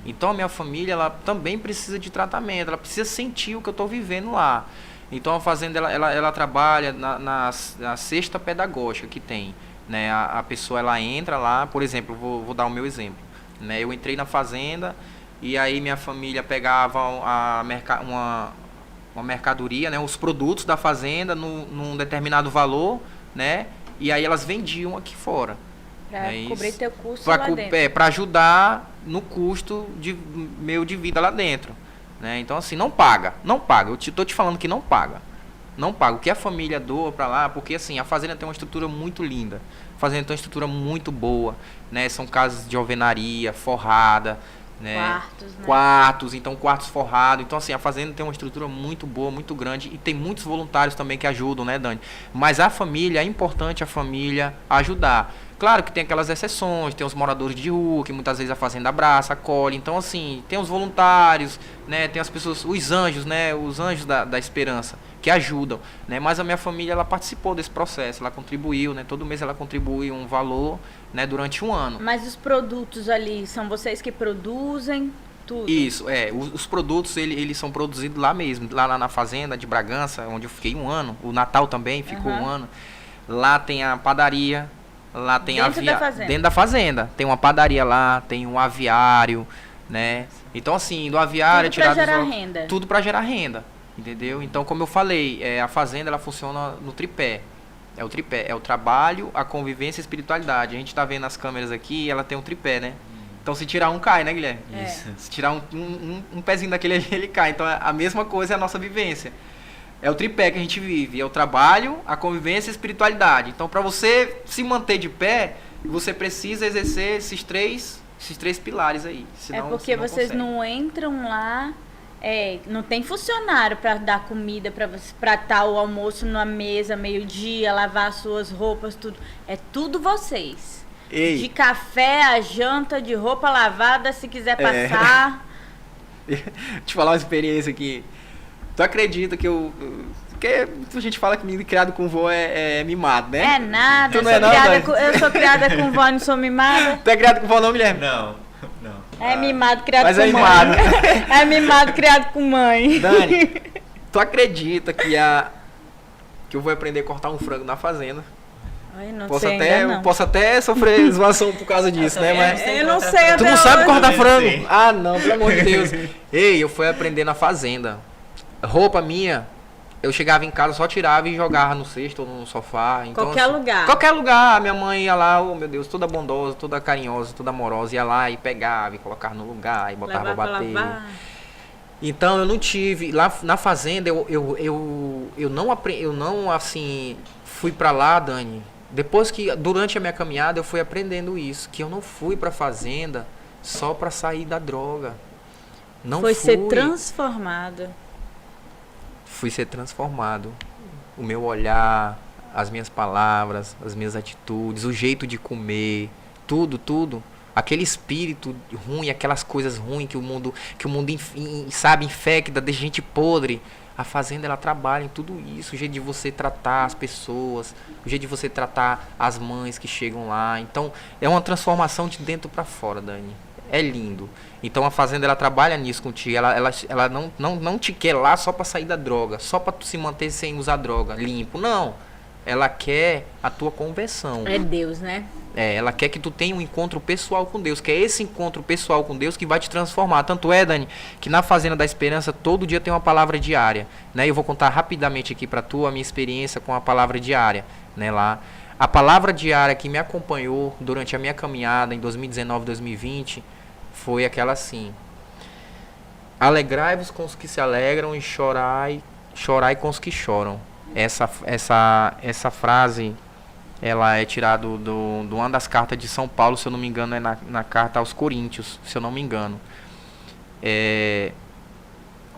Então a minha família ela também precisa de tratamento, ela precisa sentir o que eu estou vivendo lá. Então a fazenda ela trabalha na cesta pedagógica que tem. Né, a pessoa ela entra lá, por exemplo, vou dar o meu exemplo, né, eu entrei na fazenda e aí minha família pegava uma mercadoria, né, os produtos da fazenda num determinado valor, né, e aí elas vendiam aqui fora. Para cobrir teu custo lá dentro. Para ajudar no custo de vida lá dentro. Né, então assim, não paga, eu estou te falando que não paga. Não paga. O que a família doa para lá, porque assim, a fazenda tem uma estrutura muito linda. A fazenda tem uma estrutura muito boa, né? São casas de alvenaria, forrada, né? Quartos, então quartos forrados. Então assim, a fazenda tem uma estrutura muito boa, muito grande e tem muitos voluntários também que ajudam, né, Dani? Mas a família, é importante a família ajudar. Claro que tem aquelas exceções, tem os moradores de rua, que muitas vezes a fazenda abraça, acolhe. Então, assim, tem os voluntários, né? Tem as pessoas, os anjos, né? Os anjos da esperança, que ajudam, né? Mas a minha família, ela participou desse processo, ela contribuiu, né? Todo mês ela contribui um valor, né? Durante um ano. Mas os produtos ali, são vocês que produzem tudo? Isso, os produtos, eles são produzidos lá mesmo, lá na fazenda de Bragança, onde eu fiquei um ano. O Natal também ficou um ano. Lá tem a padaria. Lá tem dentro da fazenda. Tem uma padaria lá, tem um aviário, né? Então, assim, do aviário... Tudo para gerar renda. Tudo para gerar renda, entendeu? Então, como eu falei, a fazenda, ela funciona no tripé. É o tripé, é o trabalho, a convivência e a espiritualidade. A gente tá vendo as câmeras aqui, ela tem um tripé, né? Então, se tirar um, cai, né, Guilherme? Isso. Se tirar um pezinho daquele ali, ele cai. Então, a mesma coisa é a nossa vivência. É o tripé que a gente vive, é o trabalho, a convivência e a espiritualidade. Então, para você se manter de pé, você precisa exercer esses três pilares aí. Senão, porque você vocês consegue. não entram lá, não tem funcionário para dar comida, para estar o almoço na mesa, meio-dia, lavar suas roupas, tudo. É tudo vocês. Ei. De café a janta, de roupa lavada, se quiser passar. Te falar uma experiência aqui. Tu acredita que porque a gente fala que menino criado com vô é mimado, né? É nada, Tu não é não, Dani? eu sou criada com vó, não sou mimada. Tu é criado com vô não, Guilherme? Não. É mimado, criado Mas com é mãe. mimado. É mimado, criado com mãe. Dani, tu acredita que eu vou aprender a cortar um frango na fazenda? Ai, não Posso sei até, ainda não. posso até sofrer zoação por causa disso, né? Mas Eu não sei tu até não sabe hoje. cortar Eu frango? sei. Ah, não, pelo amor de Deus. Ei, eu fui aprender na fazenda. Roupa minha, eu chegava em casa, só tirava e jogava no cesto ou no sofá. Então, Qualquer lugar. Qualquer lugar. Minha mãe ia lá, oh meu Deus, toda bondosa, toda carinhosa, toda amorosa, ia lá e pegava e colocava no lugar e botava Levar pra pra bater. lavar. Então eu não tive. Lá na fazenda eu não assim fui pra lá, Dani. Depois que, durante a minha caminhada, eu fui aprendendo isso. Que eu não fui pra fazenda só pra sair da droga. Não Foi fui. ser transformado. Fui ser transformado. O meu olhar, as minhas palavras, as minhas atitudes, o jeito de comer, tudo. Aquele espírito ruim, aquelas coisas ruins que o mundo sabe, infecta, deixa gente podre. A fazenda, ela trabalha em tudo isso. O jeito de você tratar as pessoas, o jeito de você tratar as mães que chegam lá. Então, é uma transformação de dentro para fora, Dani. É lindo. Então, a fazenda, ela trabalha nisso contigo. Ela não te quer lá só para sair da droga, só para tu se manter sem usar droga, limpo. Não. Ela quer a tua conversão. É Deus, né? Ela quer que tu tenha um encontro pessoal com Deus, que é esse encontro pessoal com Deus que vai te transformar. Tanto é, Dani, que na Fazenda da Esperança todo dia tem uma palavra diária, né? Eu vou contar rapidamente aqui para tu a minha experiência com a palavra diária, né, lá. A palavra diária que me acompanhou durante a minha caminhada em 2019, 2020, foi aquela assim: alegrai-vos com os que se alegram e chorai com os que choram. Essa frase, ela é tirada de uma das cartas de São Paulo, se eu não me engano, é na carta aos Coríntios, se eu não me engano.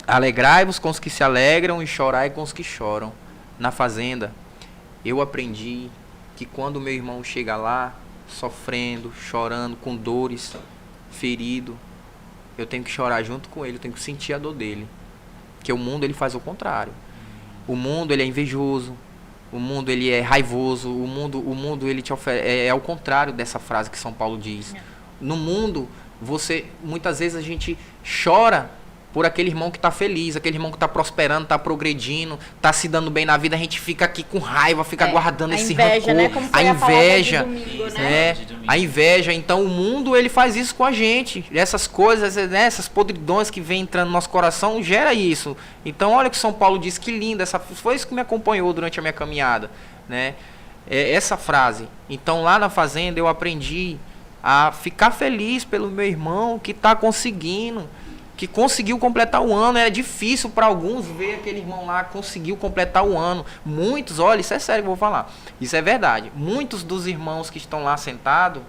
Alegrai-vos com os que se alegram e chorai com os que choram. Na fazenda, eu aprendi que quando meu irmão chega lá, sofrendo, chorando, com dores, ferido, eu tenho que chorar junto com ele, eu tenho que sentir a dor dele. Porque o mundo, ele faz o contrário. O mundo, ele é invejoso. O mundo, ele é raivoso. O mundo ele te oferece. É o contrário dessa frase que São Paulo diz. No mundo, muitas vezes a gente chora por aquele irmão que está feliz, aquele irmão que está prosperando, está progredindo, está se dando bem na vida. A gente fica aqui com raiva, fica guardando esse inveja, rancor. Né? Como foi a inveja, domingo, né? A inveja. Então o mundo, ele faz isso com a gente. Essas coisas, né? Essas podridões que vem entrando no nosso coração, gera isso. Então olha o que São Paulo diz, que linda. Foi isso que me acompanhou durante a minha caminhada, né? Essa frase. Então lá na fazenda eu aprendi a ficar feliz pelo meu irmão que está conseguindo, que conseguiu completar o ano. Era difícil para alguns ver aquele irmão lá conseguiu completar o ano. Muitos, olha, isso é sério que eu vou falar, isso é verdade. Muitos dos irmãos que estão lá sentados,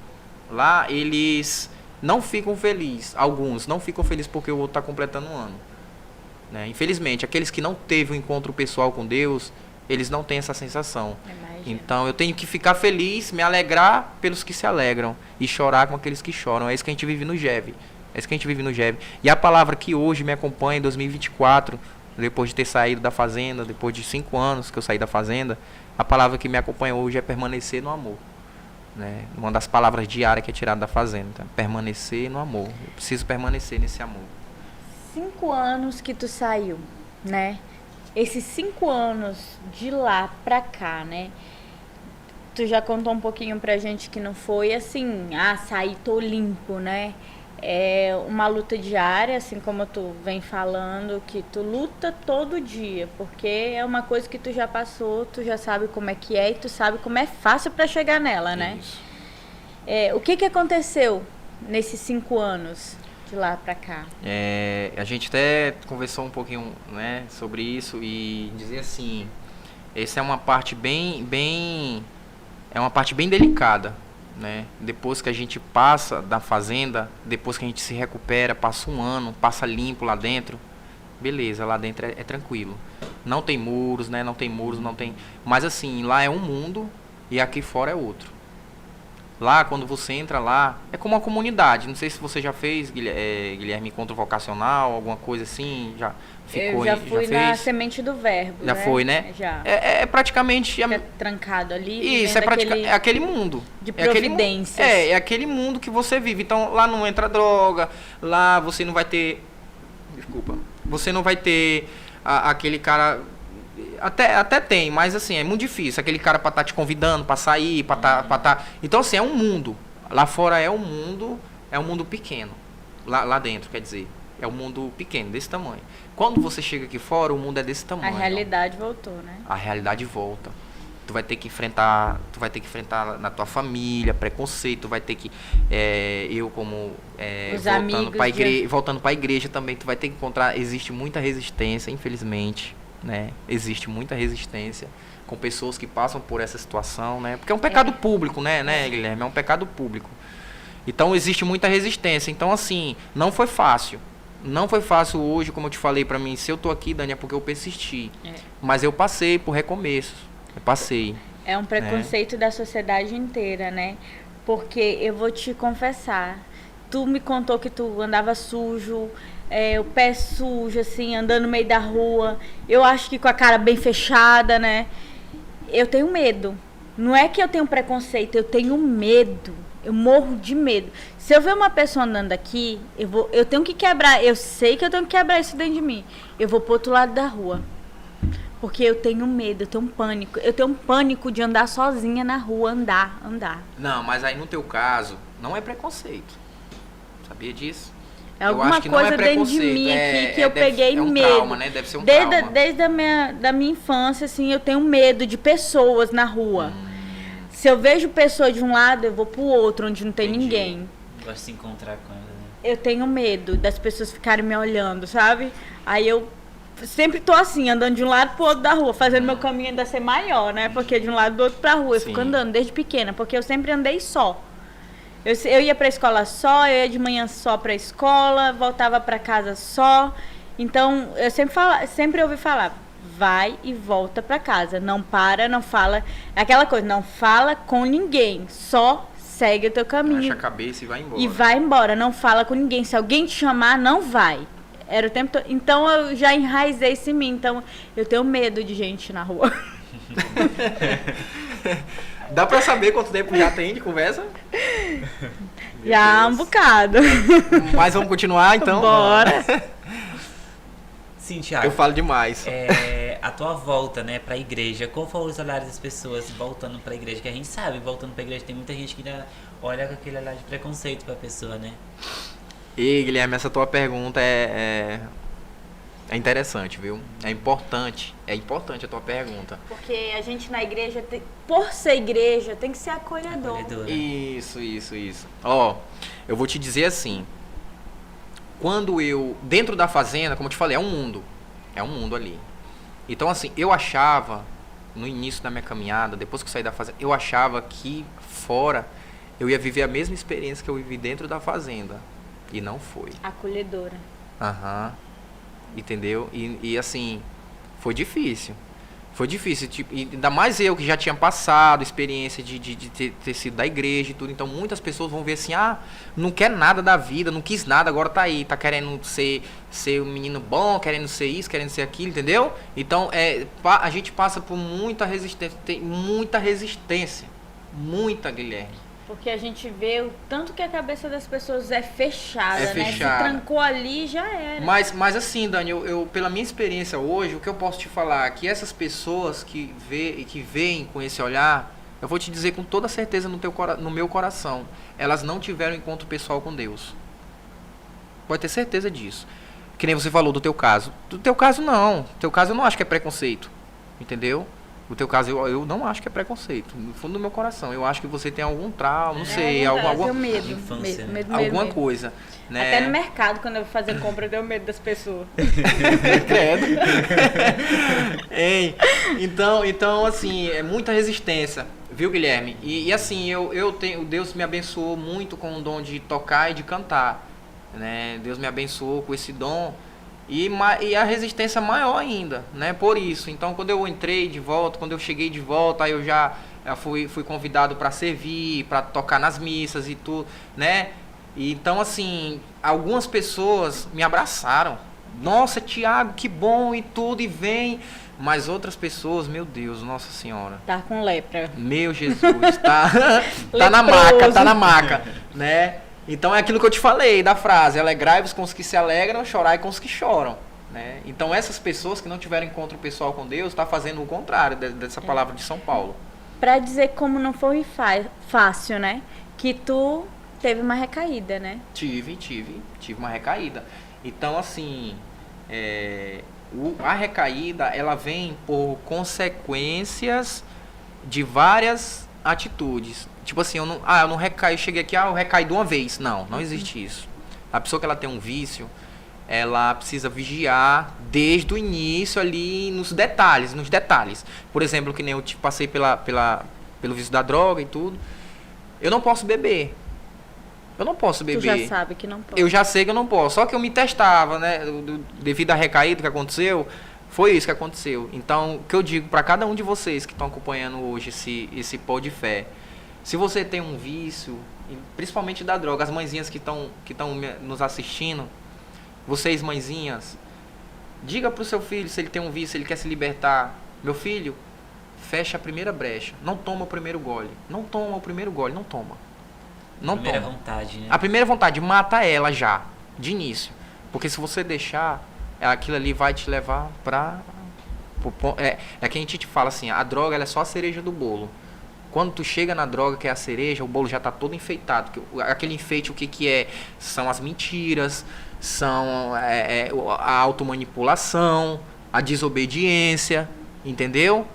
lá, eles não ficam felizes. Alguns não ficam felizes porque o outro está completando um ano, né? Infelizmente, aqueles que não teve um encontro pessoal com Deus, eles não têm essa sensação. Então eu tenho que ficar feliz, me alegrar pelos que se alegram e chorar com aqueles que choram. É isso que a gente vive no GEV. E a palavra que hoje me acompanha em 2024, depois de ter saído da fazenda, depois de 5 anos que eu saí da fazenda, a palavra que me acompanha hoje é permanecer no amor, né? Uma das palavras diárias que é tirada da fazenda, tá? Permanecer no amor. Eu preciso permanecer nesse amor. 5 anos que tu saiu, né? Esses 5 anos de lá pra cá, né? Tu já contou um pouquinho pra gente que não foi assim, saí, tô limpo, né? É uma luta diária, assim como tu vem falando, que tu luta todo dia, porque é uma coisa que tu já passou, tu já sabe como é que é e tu sabe como é fácil pra chegar nela, né? Isso. O que aconteceu nesses 5 anos de lá pra cá? A gente até conversou um pouquinho, né, sobre isso e dizer assim, essa é uma parte bem delicada, né? Depois que a gente passa da fazenda, depois que a gente se recupera, passa um ano, passa limpo lá dentro, beleza, lá dentro é tranquilo. Não tem muros, né? Não tem. Mas assim, lá é um mundo e aqui fora é outro. Lá, quando você entra lá, é como uma comunidade. Não sei se você já fez, Guilherme, encontro vocacional, alguma coisa assim, já ficou, Eu já fui na fez? Semente do Verbo, Já né? foi, né? Já. É praticamente... Fica trancado ali. Isso, vivendo é aquele mundo. de É aquele providências. É aquele mundo que você vive. Então, lá não entra droga, lá você não vai ter... Desculpa. Você não vai ter aquele cara... Até tem, mas assim, é muito difícil. Aquele cara pra estar te convidando, pra sair, pra tá... Então, assim, é um mundo. Lá fora é um mundo pequeno. Lá dentro, quer dizer. É um mundo pequeno, desse tamanho. Quando você chega aqui fora, o mundo é desse A tamanho. realidade voltou, né? A realidade volta. Tu vai ter que enfrentar na tua família preconceito, tu vai ter que eu como Os amigos voltando para a igreja também, tu vai ter que encontrar, existe muita resistência, infelizmente, né? Existe muita resistência com pessoas que passam por essa situação, né? Porque é um pecado público, né, Guilherme? É um pecado público. Então existe muita resistência. Então assim, não foi fácil. Não foi fácil hoje, como eu te falei, para mim, se eu tô aqui, Dani, é porque eu persisti. Mas eu passei por recomeços. Eu passei. É um preconceito da sociedade inteira, né? Porque eu vou te confessar, tu me contou que tu andava sujo, o pé sujo, assim, andando no meio da rua. Eu acho que com a cara bem fechada, né? Eu tenho medo. Não é que eu tenho preconceito, eu tenho medo. Eu morro de medo. Se eu ver uma pessoa andando aqui, eu tenho que quebrar. Eu sei que eu tenho que quebrar isso dentro de mim. Eu vou pro outro lado da rua. Porque eu tenho medo, eu tenho um pânico. Eu tenho um pânico de andar sozinha na rua, andar. Não, mas aí no teu caso, não é preconceito. Sabia disso? É alguma coisa dentro de mim aqui que eu peguei medo. Trauma, né? Deve ser um trauma. Desde a minha infância, assim, eu tenho medo de pessoas na rua. Se eu vejo pessoa de um lado, eu vou pro outro, onde não tem ninguém. Gosto de se encontrar com ela, né? Eu tenho medo das pessoas ficarem me olhando, sabe? Aí eu sempre tô assim, andando de um lado pro outro da rua, fazendo meu caminho ainda ser maior, né? Porque de um lado do outro pra rua, eu fico andando desde pequena, porque eu sempre andei só. Eu ia pra escola só, eu ia de manhã só pra escola, voltava pra casa só. Então, eu sempre ouvi falar, vai e volta pra casa, não para, não fala. É aquela coisa, não fala com ninguém, só segue o teu caminho. Baixa a cabeça e vai embora. E vai embora, não fala com ninguém. Se alguém te chamar, não vai. Era o tempo todo. Então eu já enraizei isso em mim. Então eu tenho medo de gente na rua. Dá pra saber quanto tempo já tem de conversa? Já um bocado. Mas vamos continuar então? Bora. Sim, Thiago. Eu falo demais. A tua volta, né, pra igreja, qual foram os olhares das pessoas voltando pra igreja? Que a gente sabe, voltando pra igreja, tem muita gente que ainda olha com aquele olhar de preconceito pra pessoa, né? E Guilherme, essa tua pergunta é interessante, viu? É importante a tua pergunta. Porque a gente na igreja, por ser igreja, tem que ser acolhedor. Isso. Ó, eu vou te dizer assim, quando dentro da fazenda, como eu te falei, é um mundo ali. Então assim, eu achava, no início da minha caminhada, depois que eu saí da fazenda, eu achava que fora eu ia viver a mesma experiência que eu vivi dentro da fazenda. E não foi. Acolhedora. Entendeu? E assim, foi difícil. Foi difícil, tipo, ainda mais eu que já tinha passado experiência de ter sido da igreja e tudo. Então muitas pessoas vão ver assim, não quer nada da vida, não quis nada, agora tá aí, tá querendo ser um menino bom, querendo ser isso, querendo ser aquilo, entendeu? Então a gente passa por muita resistência, tem muita resistência, muita, Guilherme. Porque a gente vê o tanto que a cabeça das pessoas é fechada, né? Se fechada. trancou ali, já era. Mas assim, Dani, eu pela minha experiência hoje, o que eu posso te falar é que essas pessoas que veem com esse olhar, eu vou te dizer com toda certeza no meu coração, elas não tiveram encontro pessoal com Deus. Pode ter certeza disso. Que nem você falou do teu caso. Do teu caso, não. Do teu caso eu não acho que é preconceito. Entendeu? No teu caso, eu não acho que é preconceito. No fundo do meu coração. Eu acho que você tem algum trauma, não sei. Eu medo. Infância, medo. Alguma coisa. Né? Até no mercado, quando eu vou fazer compra, eu tenho medo das pessoas. Credo. Então, assim, é muita resistência. Viu, Guilherme? E assim, Deus me abençoou muito com o dom de tocar e de cantar. Né? Deus me abençoou com esse dom. E a resistência maior ainda, né? Por isso. Então, quando eu entrei de volta, quando eu cheguei de volta, aí eu já Eu fui convidado para servir, para tocar nas missas e tudo, né? E então, assim, algumas pessoas me abraçaram. Nossa, Tiago, que bom e tudo, e vem. Mas outras pessoas, meu Deus, Nossa Senhora. Tá com lepra. Meu Jesus, tá na maca, né? Então é aquilo que eu te falei da frase, alegrai-vos com os que se alegram, chorai com os que choram, né? Então essas pessoas que não tiveram encontro pessoal com Deus, tá fazendo o contrário dessa palavra de São Paulo. Pra dizer como não foi fácil, né? Que tu teve uma recaída, né? Tive uma recaída. Então, assim, a recaída, ela vem por consequências de várias atitudes. Tipo assim, eu não recaí, cheguei aqui, eu recaí de uma vez. Não existe isso. A pessoa que ela tem um vício, ela precisa vigiar desde o início ali nos detalhes. Por exemplo, que nem eu passei pelo vício da droga e tudo. Eu não posso beber. Tu já sabe que não pode. Eu já sei que eu não posso. Só que eu me testava, né? Devido à recaída que aconteceu, foi isso que aconteceu. Então, o que eu digo para cada um de vocês que estão acompanhando hoje esse pó de fé, se você tem um vício, principalmente da droga, as mãezinhas que estão nos assistindo, vocês mãezinhas, diga pro seu filho se ele tem um vício, se ele quer se libertar. Meu filho, fecha a primeira brecha. Não toma o primeiro gole. Não toma. Primeira vontade, né? A primeira vontade, mata ela já, de início. Porque se você deixar, aquilo ali vai te levar pra... É que a gente te fala assim, a droga ela é só a cereja do bolo. Quando tu chega na droga, que é a cereja, o bolo já tá todo enfeitado. Aquele enfeite, o que é? São as mentiras, são a automanipulação, a desobediência, entendeu?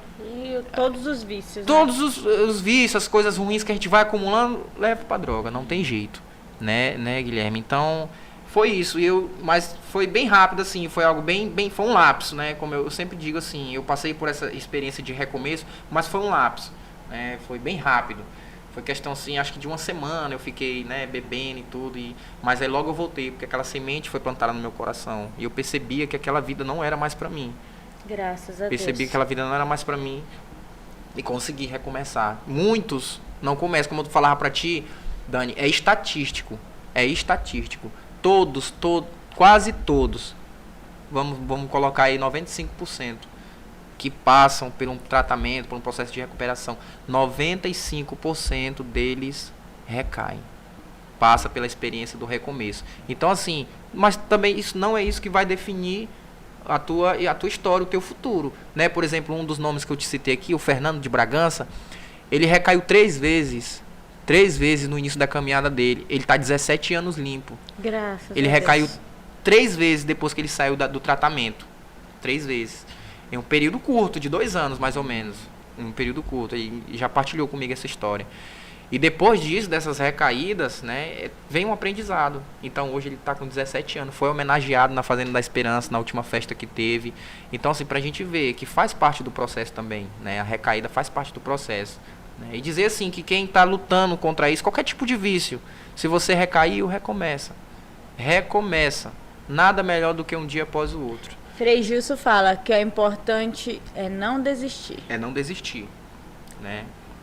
Todos os vícios. Todos os vícios, as coisas ruins que a gente vai acumulando, leva pra droga, não tem jeito, né, Guilherme? Então, foi isso. Mas foi bem rápido, assim, foi algo bem, foi um lapso, né? Como eu sempre digo, assim, eu passei por essa experiência de recomeço, mas foi um lapso, né? Foi bem rápido. Foi questão, assim, acho que de uma semana eu fiquei, né, bebendo e tudo, mas aí logo eu voltei, porque aquela semente foi plantada no meu coração, e eu percebia que aquela vida não era mais pra mim. Graças a Deus. Percebi que aquela vida não era mais pra mim e consegui recomeçar. Muitos não começam, como eu falava pra ti, Dani, é estatístico. Quase todos, vamos colocar aí 95%, que passam por um tratamento, por um processo de recuperação, 95% deles recaem. Passa pela experiência do recomeço. Então, assim, mas também isso não é isso que vai definir a tua história, o teu futuro, né? Por exemplo, um dos nomes que eu te citei aqui, o Fernando de Bragança, ele recaiu 3 vezes no início da caminhada dele. Ele está 17 anos limpo. Graças a Deus. Ele recaiu 3 vezes depois que ele saiu do tratamento. 3 vezes. Em um período curto, de 2 anos mais ou menos. Em um período curto. E já partilhou comigo essa história. E depois disso, dessas recaídas, né, vem um aprendizado. Então hoje ele está com 17 anos, foi homenageado na Fazenda da Esperança, na última festa que teve. Então, assim, pra gente ver que faz parte do processo também, né, a recaída faz parte do processo. Né, e dizer assim, que quem está lutando contra isso, qualquer tipo de vício, se você recaiu, recomeça. Nada melhor do que um dia após o outro. Frei Gilson fala que é importante não desistir. Né?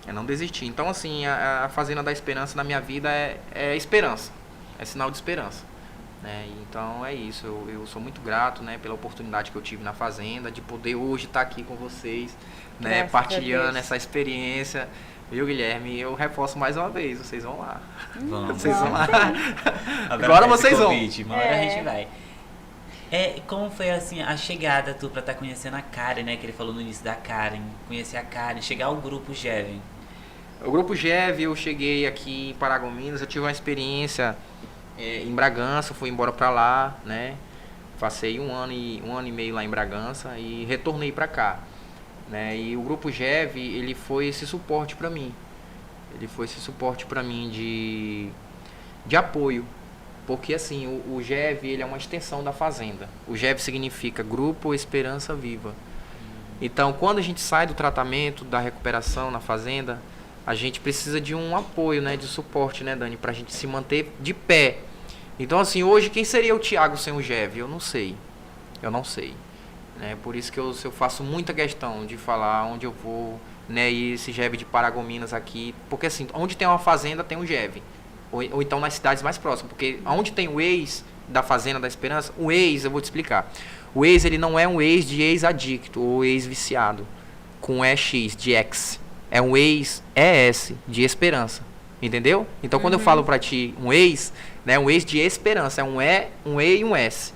É não desistir. Então, assim, a Fazenda da Esperança na minha vida é esperança. É sinal de esperança. Né? Então, é isso. Eu sou muito grato, né, pela oportunidade que eu tive na Fazenda, de poder hoje estar aqui com vocês, né, partilhando essa experiência. Viu, Guilherme? Eu reforço mais uma vez. Vocês vão lá. Vocês vão lá. Agora vocês vão. Uma hora a gente vai. Como foi assim a chegada tu pra estar conhecendo a Karen, né? Que ele falou no início da Karen, conhecer a Karen, chegar ao grupo GEV. O grupo GEV, eu cheguei aqui em Paragominas, eu tive uma experiência em Bragança, fui embora pra lá, né? Passei um ano e meio lá em Bragança e retornei pra cá, né? E o grupo GEV, ele foi esse suporte pra mim. De apoio. Porque assim, o GEV, ele é uma extensão da Fazenda. O GEV significa Grupo Esperança Viva. Então, quando a gente sai do tratamento, da recuperação na Fazenda, a gente precisa de um apoio, né, de suporte, né, Dani, pra gente se manter de pé. Então, assim, hoje, quem seria o Tiago sem o GEV? Eu não sei. Né? Por isso que eu faço muita questão de falar onde eu vou, né? E esse GEV de Paragominas aqui, porque assim, onde tem uma fazenda tem um GEV, ou então nas cidades mais próximas, porque onde tem o ex da Fazenda da Esperança, o ex, eu vou te explicar, o ex ele não é um ex de ex-adicto ou ex-viciado, com EX, de ex, é um ex-ES, de esperança, entendeu? Então quando eu falo pra ti um ex, né, um ex de esperança, é um E e um S,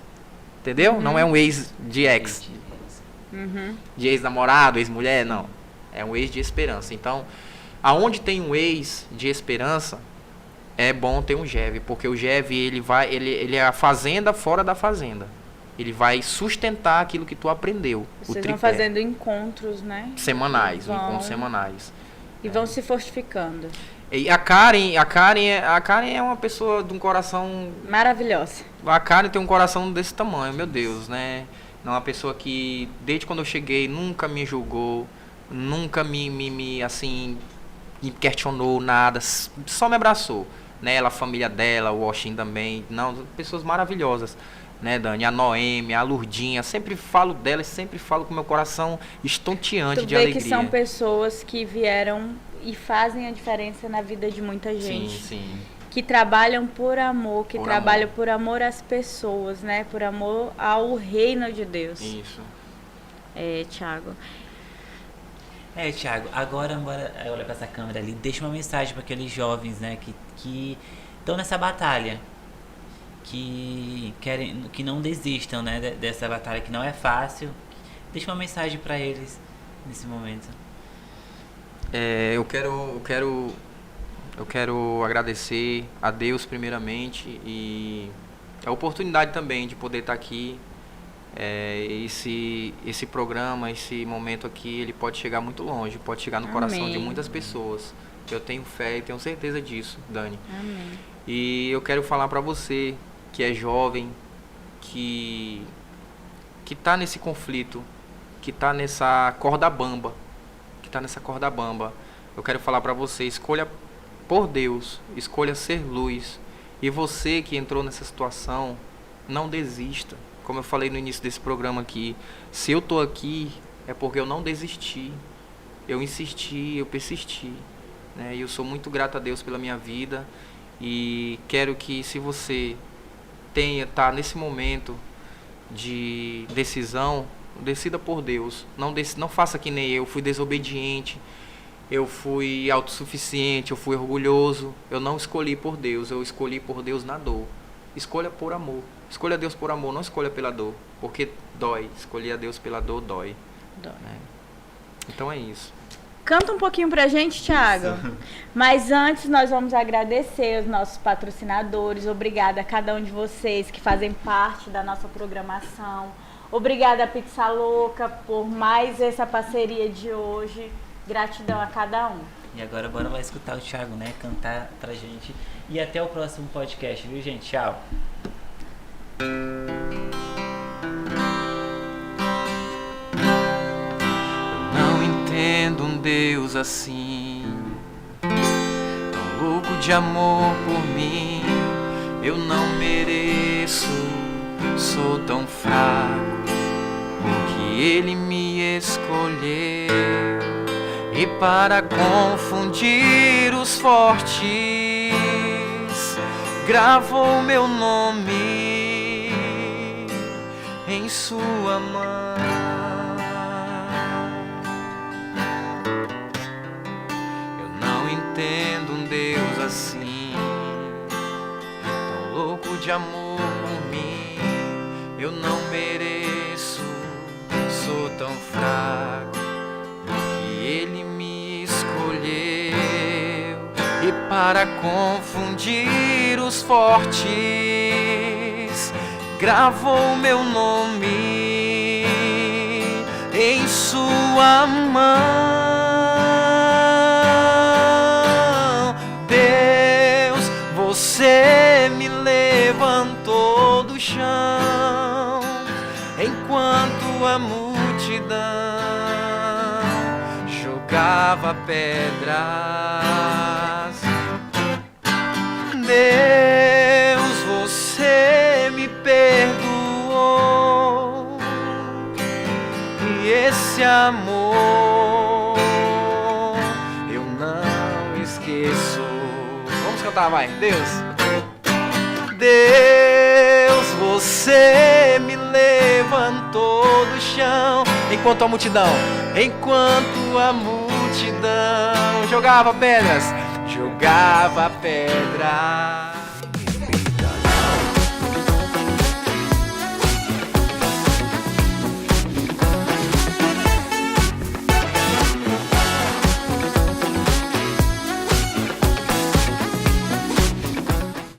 entendeu? Não é um ex de ex, de ex-namorado, ex-mulher, não. É um ex de esperança. Então, aonde tem um ex de esperança, é bom ter um GEV, porque o GEV ele é a fazenda fora da fazenda. Ele vai sustentar aquilo que tu aprendeu. Vocês vão fazendo encontros, né? Semanais, encontros semanais. E vão se fortificando. E a Karen é uma pessoa de um coração Maravilhosa. A Karen tem um coração desse tamanho, meu Deus, né? É uma pessoa que, desde quando eu cheguei, nunca me julgou, nunca assim, me questionou nada, só me abraçou, né? Ela, a família dela, o Washington também, não, pessoas maravilhosas, né, Dani? A Noemi, a Lurdinha, sempre falo delas, sempre falo com meu coração estonteante de alegria. Tu vê que são pessoas que vieram e fazem a diferença na vida de muita gente. Sim, sim. Que trabalham por amor, que Por trabalham amor. por amor às pessoas, né? Por amor ao reino de Deus. Isso. Thiago. Thiago, agora olha pra essa câmera ali, deixa uma mensagem para aqueles jovens, né, que estão nessa batalha, que querem, que não desistam, né, dessa batalha que não é fácil. Deixa uma mensagem para eles nesse momento. Eu quero agradecer a Deus primeiramente e a oportunidade também de poder estar aqui. Esse programa, esse momento aqui, ele pode chegar muito longe, pode chegar no coração de muitas pessoas. Eu tenho fé e tenho certeza disso, Dani. Amém. E eu quero falar pra você que é jovem, que tá nesse conflito, que tá nessa corda bamba, eu quero falar pra você, escolha por Deus, escolha ser luz. E você que entrou nessa situação, não desista. Como eu falei no início desse programa aqui, se eu tô aqui é porque eu não desisti, eu insisti, eu persisti, né? E eu sou muito grato a Deus pela minha vida e quero que, se você tá nesse momento de decisão, decida por Deus. Não faça que nem eu fui desobediente, eu fui autossuficiente, eu fui orgulhoso. Eu não escolhi por Deus, eu escolhi por Deus na dor. Escolha por amor. Escolha Deus por amor, não escolha pela dor, porque dói. Escolher a Deus pela dor dói. Né? Então é isso. Canta um pouquinho pra gente, Thiago. Mas antes nós vamos agradecer os nossos patrocinadores. Obrigada a cada um de vocês que fazem parte da nossa programação. Obrigada a Pizza Louca por mais essa parceria de hoje. Gratidão a cada um. E agora bora lá escutar o Thiago, né, cantar pra gente. E até o próximo podcast, viu, gente? Tchau. Não entendo um Deus assim, tão louco de amor por mim. Eu não mereço, sou tão fraco, porque Ele me escolheu. E para confundir os fortes, gravou meu nome em sua mão. Eu não entendo um Deus assim, tão louco de amor por mim. Eu não mereço, sou tão fraco, porque Ele me escolheu. E para confundir os fortes, gravou meu nome em sua mão. Deus, você me levantou do chão, enquanto a multidão jogava pedras. Deus, você me perdoou, e esse amor esqueço. Vamos cantar, vai. Deus, Deus, você me levantou do chão. Enquanto a multidão jogava pedras,